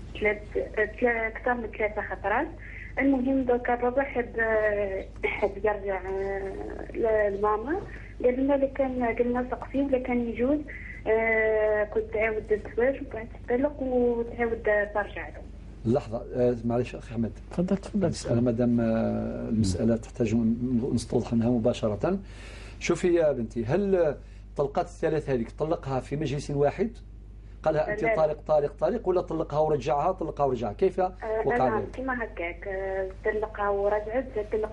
أكثر من 3 خطرات. المهم دوكا بابا حب يرجع لماما، قال لنا قلنا سقفي ولا كان يجوز كنت تعاود الزواج وبعد تطلق وتعاود ترجع له. لحظة معلش أخي أحمد، تفضل. المسألة مادام المسألة تحتاج نستوضح منها مباشرة. شوفي يا بنتي، هل طلقات الثلاث هذيك طلقها في مجلس واحد قالها أنت طالق ولا طلقها ورجعها كيف وقع أنا ذلك؟ كما هكاك طلقها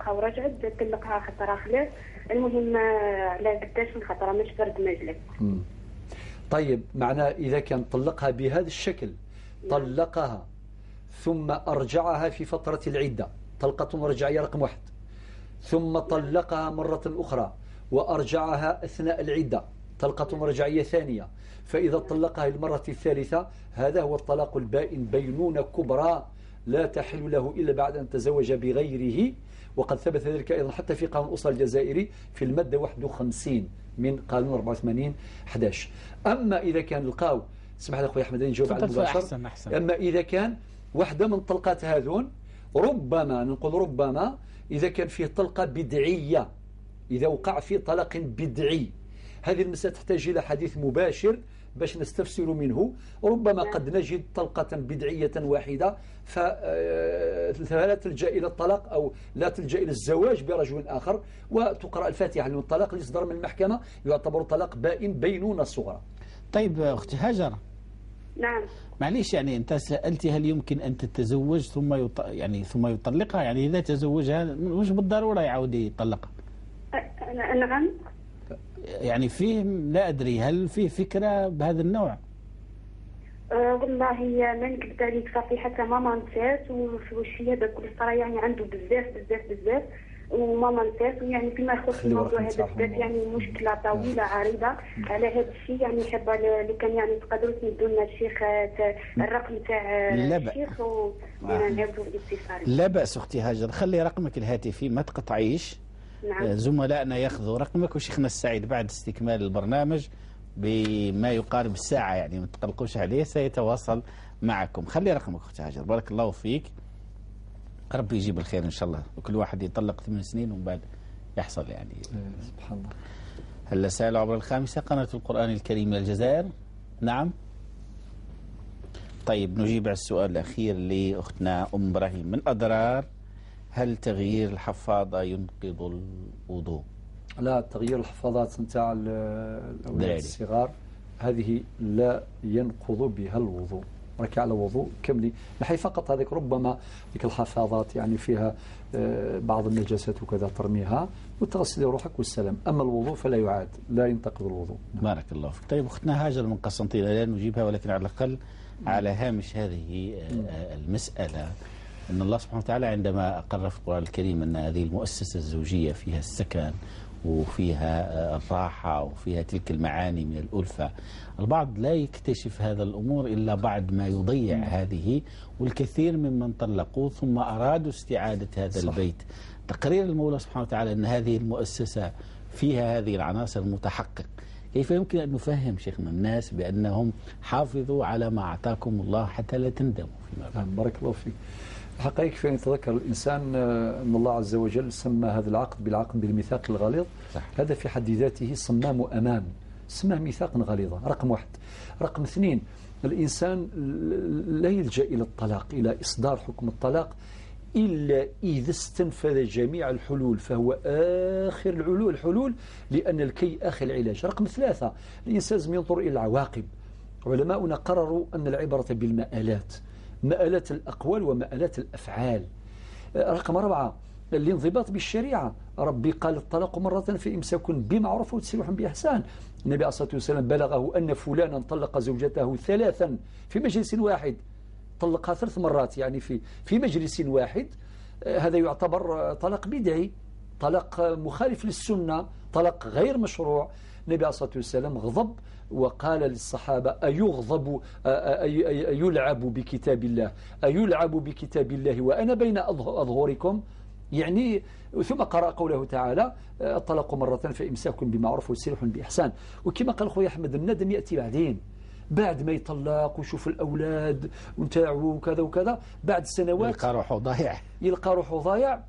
ورجعت طلقها خطرة خلاف. المهم على قداش من خطرة مش فرد مجلس. طيب معناه إذا كان طلقها بهذا الشكل، طلقها ثم أرجعها في فترة العدة، طلقة رجعية رقم 1، ثم طلقها مرة أخرى وأرجعها أثناء العدة، طلقة رجعية ثانية، فإذا طلقها المرة الثالثة هذا هو الطلاق البائن بينونة كبرى لا تحل له إلا بعد أن تزوج بغيره. وقد ثبت ذلك أيضا حتى في قانون الأسرة الجزائري في المادة 51 من قانون 84/11. أما إذا كان لقاو، اسمح لي أخوي أحمد نجاوب على المباشر. أحسن. أما إذا كان واحدة من طلقات هذون، ربما إذا كان فيه طلقة بدعية، إذا وقع فيه طلاق بدعي، هذه المسألة تحتاج إلى حديث مباشر باش نستفسر منه. ربما قد نجد طلقة بدعية واحدة فلا تلجأ إلى الطلاق أو لا تلجأ إلى الزواج برجل آخر وتقرأ الفاتحة، لأن الطلاق اللي يصدر من المحكمة يعتبر طلاق بائن بينونة صغرى. طيب أختي هاجر. نعم. معليش يعني أنت سألتي هل يمكن أن تتزوج ثم يطلقها؟ يعني إذا تزوجها مش بالضرورة يعود يطلقها. نعم. يعني فيه لا أدري هل فيه فكرة بهذا النوع؟ والله ما نكذب عليك صافي حتى ماما نسات وش هي بكل صراحة يعني عنده بزاف وماما نسات، ويعني فيما يخص الموضوع هذا بالذات يعني مشكلة طويلة عريضة. على هذا الشيء يعني حابة لو كان يعني تقدروا تمدوا لنا الشيخ الرقم تاع الشيخ ونعاودوا الاتصال. لا بأس أختي هاجر، خلي رقمك الهاتفي ما تقطعيش. نعم. زملائنا ياخذوا رقمك وشيخنا السعيد بعد استكمال البرنامج بما يقارب الساعة، يعني ما تقلقوش عليه، سيتواصل معكم. خلي رقمك أختي هاجر، بارك الله فيك، ربي يجيب الخير إن شاء الله، وكل واحد يطلق 8 سنين ومن بعد يحصل يعني. سبحان الله. هل سائل عبر الخامسة قناة القرآن الكريم من الجزائر؟ نعم. طيب نجيب على السؤال الأخير لأختنا أم إبراهيم من أضرار. هل تغيير الحفاضة ينقض الوضوء؟ لا، تغيير الحفاضات نتاع الأولاد الصغار هذه لا ينقض بها الوضوء، راك على وضوء كامل. نحي فقط هذيك ربما ذيك الحفاضات يعني فيها بعض النجاسات وكذا ترميها وتغسل روحك والسلام، أما الوضوء فلا يعاد، لا ينتقض الوضوء. بارك الله فيك. طيب أختنا هاجر من قسنطينة لا نجيبها، ولكن على الأقل على هامش هذه المسألة أن الله سبحانه وتعالى عندما أقر في القرآن الكريم أن هذه المؤسسة الزوجية فيها السكن وفيها الراحة وفيها تلك المعاني من الألفة، البعض لا يكتشف هذا الأمور إلا بعد ما يضيع هذه، والكثير ممن طلقوا ثم أرادوا استعادة هذا البيت. تقرير المولى سبحانه وتعالى أن هذه المؤسسة فيها هذه العناصر متحقق. كيف يمكن أن نفهم شيخنا الناس بأنهم حافظوا على ما أعطاكم الله حتى لا تندموا فيما بعد؟ بارك الله فيك. الحقيقة كيف يتذكر الإنسان أن الله عز وجل سمى هذا العقد بالعقد بالميثاق الغليظ. صح. هذا في حد ذاته صمام أمان، سماه ميثاقا غليظا، رقم 1. رقم 2، الإنسان لا يلجأ إلى الطلاق، إلى إصدار حكم الطلاق إلا إذا استنفذ جميع الحلول، فهو آخر الحلول لأن الكي آخر العلاج. رقم 3، الإنسان لازم ينظر إلى العواقب. علماؤنا قرروا أن العبرة بالمآلات، مآلات الأقوال ومآلات الأفعال. رقم 4، الانضباط بالشريعة. ربي قال الطلاق مرة فإمساك بمعروف وتسريح بإحسان. النبي عليه الصلاة والسلام بلغه أن فلانا طلق زوجته 3 في مجلس واحد، طلقها 3 مرات يعني في مجلس واحد. هذا يعتبر طلاق بدعي، طلاق مخالف للسنة، طلاق غير مشروع. النبي عليه الصلاة والسلام غضب وقال للصحابة أيلعب بكتاب الله، أيلعب بكتاب الله وأنا بين أظهركم، يعني ثم قرأ قوله تعالى الطلاق مرة فإمساك بمعروف وتسريح بإحسان. وكما قال خويا أحمد الندم يأتي بعدين، بعد ما يطلق ويشوف الأولاد ونتاعو وكذا وكذا، بعد سنوات يلقى روحه ضايع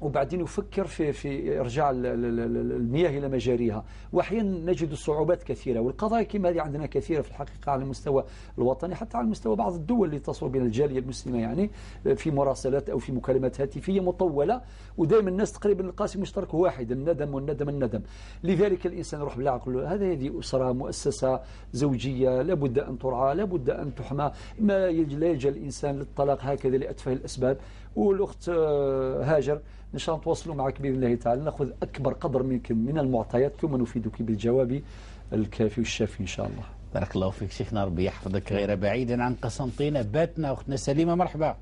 وبعدين يفكر في إرجاع المياه إلى مجاريها. وأحيانا نجد صعوبات كثيرة، والقضايا كما هذه عندنا كثيرة في الحقيقة على المستوى الوطني، حتى على مستوى بعض الدول اللي تصل بين الجالية المسلمة، يعني في مراسلات أو في مكالمات هاتفية مطولة، ودائما الناس تقريبا القاسم مشترك واحد، الندم والندم الندم. لذلك الإنسان يروح بالعقل، هذه أسرة مؤسسة زوجية لابد أن ترعى، لابد أن تحمى، ما لا يلجأ الإنسان للطلاق هكذا لأتفه الأسباب. والأخت هاجر إن شاء الله نتواصلوا معك بإذن الله تعالى، نأخذ أكبر قدر منك من المعطيات ثم نفيدك بالجواب الكافي والشافي إن شاء الله. بارك الله فيك شيخنا، ربي يحفظك. غير بعيدا عن قسنطينة باتنا أختنا سليمة، مرحبا.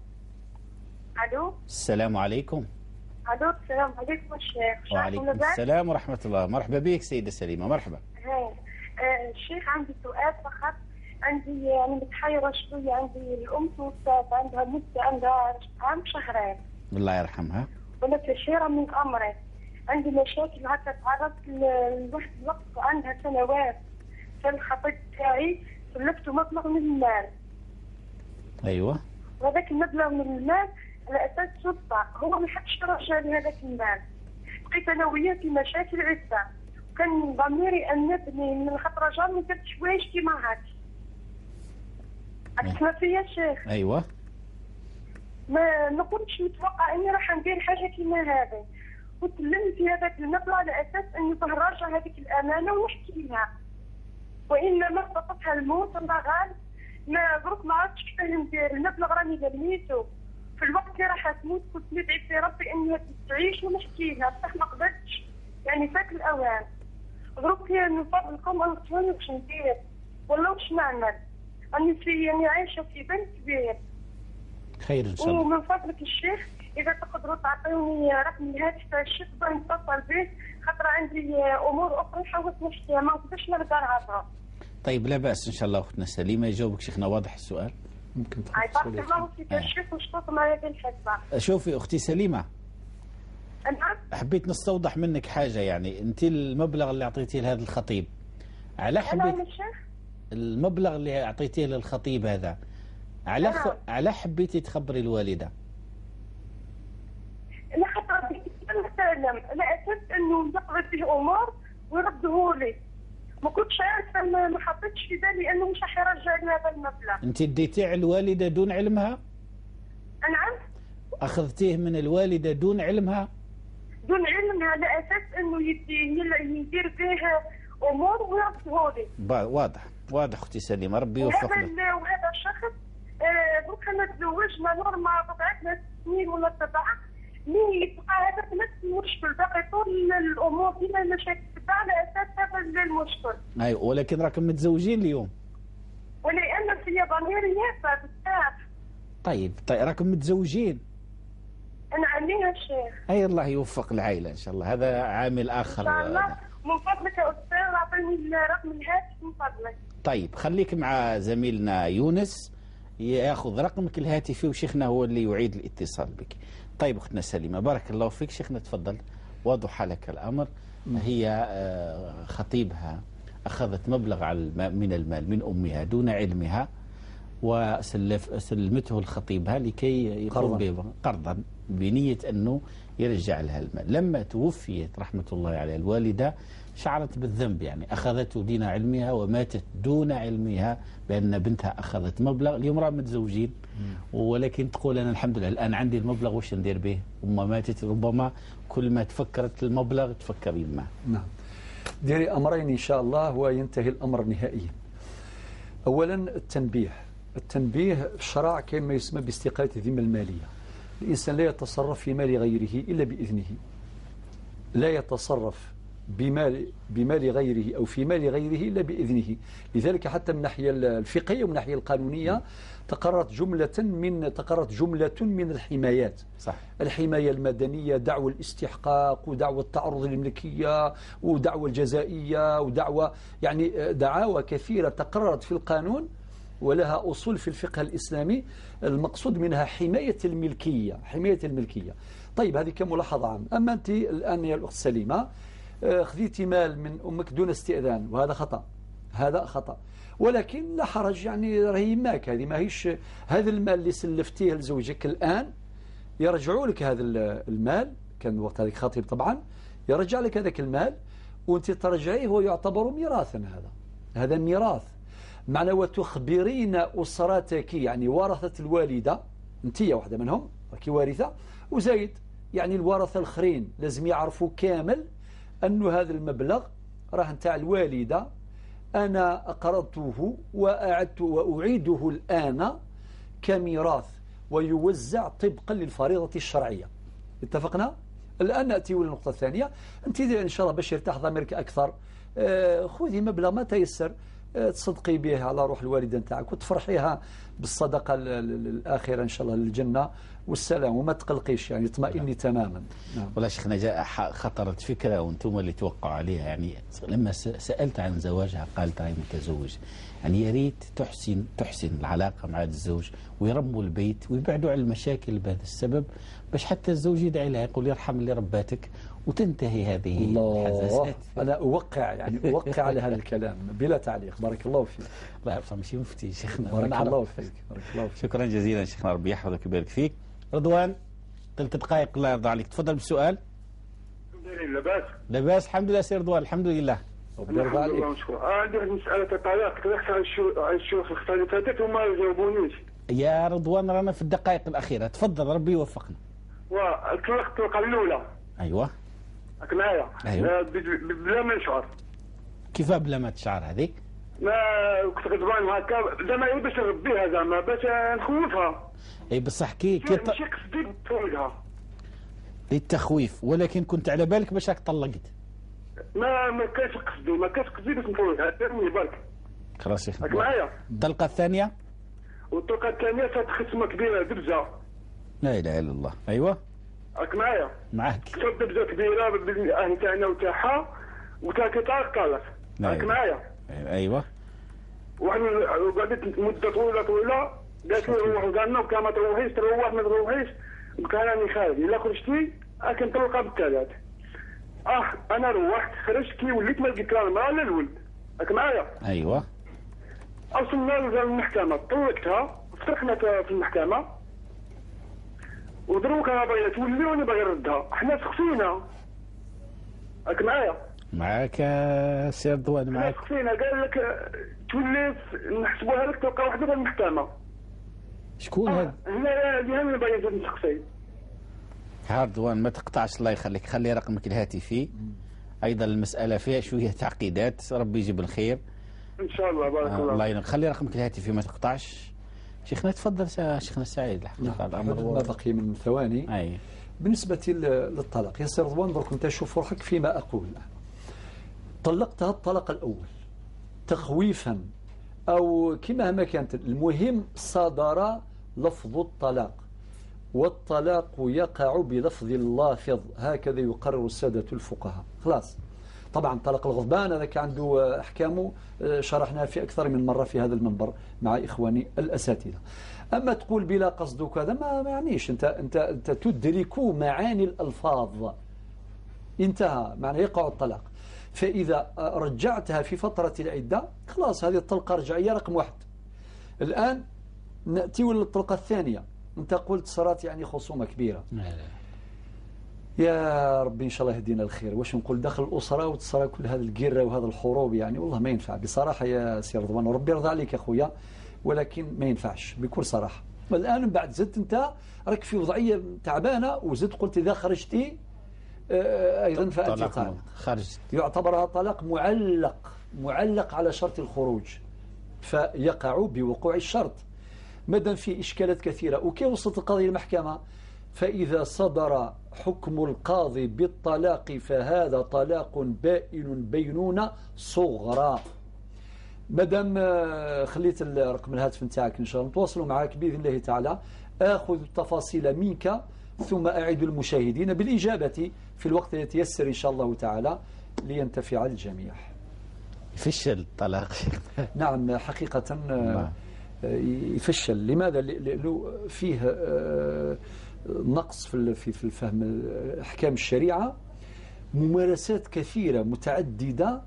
الو السلام عليكم. الو السلام عليكم الشيخ. وعليكم السلام ورحمة الله. مرحبا بك سيدة سليمة، مرحبا. الشيخ عندي سؤال فقط، عندي يعني متحيرة شوية. عندي الأم توفت، عندها مدة، عندها عام شهرين، الله يرحمها. وأنا كثيرة من أمري، عندي مشاكل هكا تعرضت لواحد الوقت عندها سنوات. فالخطيب تاعي سلفته مبلغ من المال. أيوة. وهذاك المبلغ من المال على أساس سلطة، هو ما حبش يرجع لي هذاك المال. بقيت أنا وياه في مشاكل عدة، وكان ضميري أنبني من خاطر رجال ما درتش حوايج كيما هاك. أسمع فيا شيخ. أيوة. ما كنتش متوقع اني راح ندير حاجه كيما هذه، وتلمت في هذاك المبلغ على اساس اني تهرجها هذيك الامانه ونحكي لها، وانما خطفها الموت. الله غالب ما دروك ما عرفتش كيفاه ندير. المبلغ راني لميته في الوقت اللي راح تموت، كنت ندعي في ربي انها تعيش ونحكي لها، بصح ما قدرتش، يعني فات الاوان. دروك من فضلكم انا واش ندير ولا واش نعمل؟ راني يعني عايشه في بنت كبير. خير ان شاء الله. ومن فضلك الشيخ اذا تقدروا تعطيوني رقم الهاتف تاع الشيخ باش نتصل به، خاطر عندي امور اخرى حاولت نحكيها ما نقدرش نرجع نعرفها. طيب لا باس ان شاء الله اختنا سليمه، يجاوبك شيخنا واضح السؤال. ممكن تحصل الله فيك الشيخ وشطط معايا في الحسبه. شوفي اختي سليمه، نعم حبيت نستوضح منك حاجه. يعني انت المبلغ اللي اعطيتيه لهذا الخطيب، على حبيت المبلغ اللي اعطيتيه للخطيب هذا على حبيتي تخبري الوالده؟ لا خاطر نسلم على اساس انه يقضي فيه امور ويرده لي. ما كنتش عارفه، ما حطيتش في بالي انه مش راح يرجع لي هذا المبلغ. انت اديتيه على الوالده دون علمها؟ نعم. اخذتيه من الوالده دون علمها؟ دون علمها، على اساس انه يدير به امور ويرده لي. واضح اختي سليمه، ربي يوفق لك. وهذا الشخص دوك حنا تزوجنا نورما قطعتنا 6 سنين ولا 7، مي يبقى هذا نفس المشكل باقي طول الامور ديما المشاكل تبع على اساس هذا المشكل. ايوه ولكن راكم متزوجين اليوم. ولأن في ضميري يافا بزاف. طيب راكم متزوجين. انا عليها الشيخ. اي الله يوفق العائله ان شاء الله، هذا عامل اخر. ان شاء الله. من فضلك يا استاذ اعطيني رقم الهاتف من فضلك. طيب خليك مع زميلنا يونس ياخذ رقمك الهاتفي، وشيخنا هو اللي يعيد الاتصال بك. طيب اختنا سليمه بارك الله فيك. شيخنا تفضل، وضح لك الامر. هي خطيبها اخذت مبلغ من المال من امها دون علمها، وسلمته لخطيبها لكي يقوم به قرضا بنيه انه يرجع لها المال. لما توفيت رحمه الله عليها الوالده شعرت بالذنب، يعني أخذته دون علمها وماتت دون علمها بأن بنتها أخذت مبلغ. اليوم راه متزوجين ولكن تقول أنا الحمد لله الآن عندي المبلغ وش ندير به. أمها ماتت، ربما كل ما تفكرت المبلغ تفكر يمه. نعم. ديري أمرين إن شاء الله وينتهي الأمر نهائيا. أولا التنبيه في الشرع كما يسمى باستقالة الذمة المالية. الإنسان لا يتصرف في مال غيره إلا بإذنه، لا يتصرف بمال غيره أو في مال غيره إلا بإذنه. لذلك حتى من الناحية الفقهية ومن الناحية القانونية تقررت جملة من الحمايات. صح. الحماية المدنية، دعوى الاستحقاق ودعوى التعرض للملكية ودعوى الجزائية ودعوى، يعني دعاوى كثيرة تقررت في القانون ولها أصول في الفقه الإسلامي. المقصود منها حماية الملكية. طيب هذه كملاحظة عامة. أما أنت الآن يا الأخت سليمة خذيتي مال من أمك دون استئذان، وهذا خطأ، ولكن لا حرج، يعني راهي يماك، هذه ما هيش هذا المال اللي سلفتيه لزوجك الآن يرجعوا لك هذا المال كان وقت هذيك خطيب طبعا، يرجع لك هذاك المال وانت ترجعيه، هو يعتبر ميراثا. هذا ميراث. معنى وتخبرين أسرتك، يعني ورثة الوالدة، انت واحدة منهم راكي وارثة، وزايد يعني الورثة الآخرين لازم يعرفوا كامل أنه هذا المبلغ راه نتاع الوالدة، أنا أقرضته وأعيده الآن كميراث، ويوزع طبقا للفريضة الشرعية. اتفقنا؟ الآن نأتي للنقطة الثانية. أنت إن شاء الله باش يرتاح ضميرك أكثر، خذي مبلغ ما تيسر تصدقي به على روح الوالدة نتاعك، وتفرحيها بالصدقة الآخرة إن شاء الله للجنة والسلام، وما تقلقيش يعني اطمئني تماما. نعم. ولا شيخنا جاء خطرت فكرة وانتم اللي توقعوا عليها، يعني لما سألت عن زواجها قالت هاي متزوج، يعني يا ريت تحسن العلاقة مع الزوج ويرموا البيت ويبعدوا عن المشاكل بهذا السبب، باش حتى الزوج يدعي لها يقول يرحم اللي رباتك وتنتهي هذه الحزازات. أنا أوقع على هذا الكلام بلا تعليق. بارك الله فيك. الله يحفظ ماشي مفتي شيخنا. بارك الله فيك. شكرا جزيلا شيخنا، ربي يحفظك ويبارك فيك. رضوان 3 دقائق الله يرضى عليك، تفضل بالسؤال. لاباس؟ لاباس الحمد لله سي رضوان، الحمد لله. ربي يرضى عليك. عندي مسألة الطلاق، طرحت على الشيوخ الخطأ اللي فاتت وما جاوبونيش. يا رضوان رانا في الدقائق الأخيرة، تفضل ربي يوفقنا. وطلقت الطلقة الأولى. أيوة. راك معايا؟ أيوة. بلا ما نشعر. كيف بلا ما تشعر هذيك؟ ما كنت غضبان هكا زعما باش نربيها، زعما باش نخوفها. اي بصح كي ماشي قصدي نطلقها للتخويف، ولكن كنت على بالك باش راك طلقت. ما كانش قصدي باش نطلقها، ترمي برك. خلاص يا راك معايا؟ الطلقة الثانية؟ والطلقة الثانية صارت خصمة كبيرة، دبزة. لا إله إلا الله. أيوة. راك معايا؟ معاك. صارت دبزة كبيرة بين الأهل تاعنا وتاعها، وتاعك طالق. راك معايا؟ أيوة. وقعدت مدة طويلة قالت لي روح وقالنا وكان ما تروحيش، ما تروحيش، كان راني خارج، إلا خرجتي أكن طلقة بالثلاث. أنا روحت خرجت كي وليت ما لقيت لا المرأة لا الولد. راك معايا؟ أيوة. أوصلنا للمحكمة، طلقتها، فرحنا في المحكمة، ودروك أنا باغي تولي وأنا باغي نردها، حنا سقسينا. راك معايا؟ معاك سي رضوان معاك. سقسينا قال لك تولي نحسبوها لك تلقى وحده في المحكمة. شكون هذا؟ هنا اللي باغي نزيد نسقسي. رضوان ما تقطعش الله يخليك، خلي رقمك الهاتفي. أيضا المسألة فيها شوية تعقيدات، ربي يجيب الخير. إن شاء الله. بارك الله. الله ينور. خلي رقمك الهاتفي ما تقطعش. شيخنا تفضل شيخنا سعيد. الحقيقة الأمر ما بقي من ثواني. أي. بالنسبة للطلاق يا سي رضوان، درك أنت شوف روحك فيما أقول. طلقتها الطلاق الأول تخويفا أو كما كانت، المهم صدر لفظ الطلاق، والطلاق يقع بلفظ اللافظ، هكذا يقرر السادة الفقهاء. خلاص. طبعا طلاق الغضبان هذا كان عنده أحكامه شرحناها في أكثر من مرة في هذا المنبر مع إخواني الأساتذة. أما تقول بلا قصد وكذا ما يعنيش، أنت تدرك معاني الألفاظ، انتهى معنى يقع الطلاق. فإذا رجعتها في فترة العدة خلاص هذه الطلقة رجعية رقم 1. الآن نأتي للطلقة الثانية. أنت قلت صارت يعني خصومة كبيرة. يا ربي إن شاء الله يهدينا الخير. واش نقول داخل الأسرة وتصرى كل هذا القرة وهذا الحروب، يعني والله ما ينفع بصراحة يا سي رضوان، وربي يرضى عليك يا أخويا، ولكن ما ينفعش بكل صراحة. والآن من بعد زدت أنت راك في وضعية تعبانة، وزدت قلت إذا خرجتي أيضا فأنت طالق. يعتبر طلاق معلق على شرط الخروج، فيقع بوقوع الشرط. مادام في إشكالات كثيرة، وكيف وصلت القضية المحكمة؟ فإذا صدر حكم القاضي بالطلاق فهذا طلاق بائن بينونة صغرى. مادام خليت الرقم الهاتف نتاعك إن شاء الله نتواصلوا معك بإذن الله تعالى، آخذ التفاصيل منك ثم أعد المشاهدين بالإجابة في الوقت الذي يتيسر إن شاء الله تعالى لينتفع الجميع. يفشل الطلاق. نعم حقيقة يفشل. لماذا؟ لأنه فيه نقص في الفهم أحكام الشريعة، ممارسات كثيرة متعددة،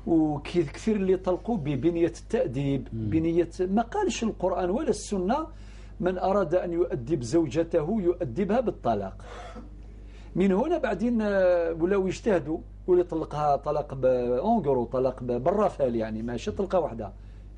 وكثير اللي طلقوا ببنية التأديب، بنية ما قالش القرآن ولا السنة من أراد أن يؤدب زوجته يؤدبها بالطلاق. من هنا بعدين ولاو يجتهدوا واللي طلقها طلاق بأونغرو طلاق بالرافال يعني ماشي طلقة واحدة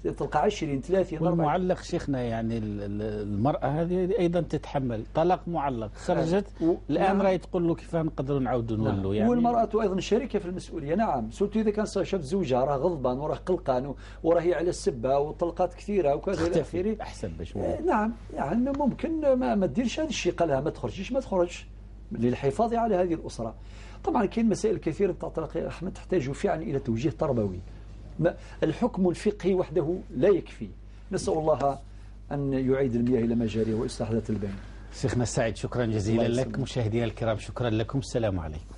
تلقى 20 30 والمعلق شيخنا يعني المرأة هذه أيضا تتحمل طلاق معلق خرجت الآن راهي تقول له كيف نقدروا نعاودوا نولوا يعني والمرأة أيضا شريكة في المسؤولية نعم سورتو إذا كان شاف زوجها راه غضبان وراه قلقان وراهي على السبة وطلقات كثيرة وكذا إلى آخره أحسن باش نعم يعني ممكن ما تديرش هذا الشيء قالها ما تخرجش للحفاظ على هذه الأسرة. طبعا كاين مسائل كثيرة تاع الطلاق يا أحمد تحتاج فعلا إلى توجيه تربوي. الحكم الفقهي وحده لا يكفي. نسأل الله أن يعيد المياه إلى مجاريها وإصلاح ذات البين. شيخنا سعيد شكرا جزيلا لك. مشاهدينا الكرام شكرا لكم. السلام عليكم.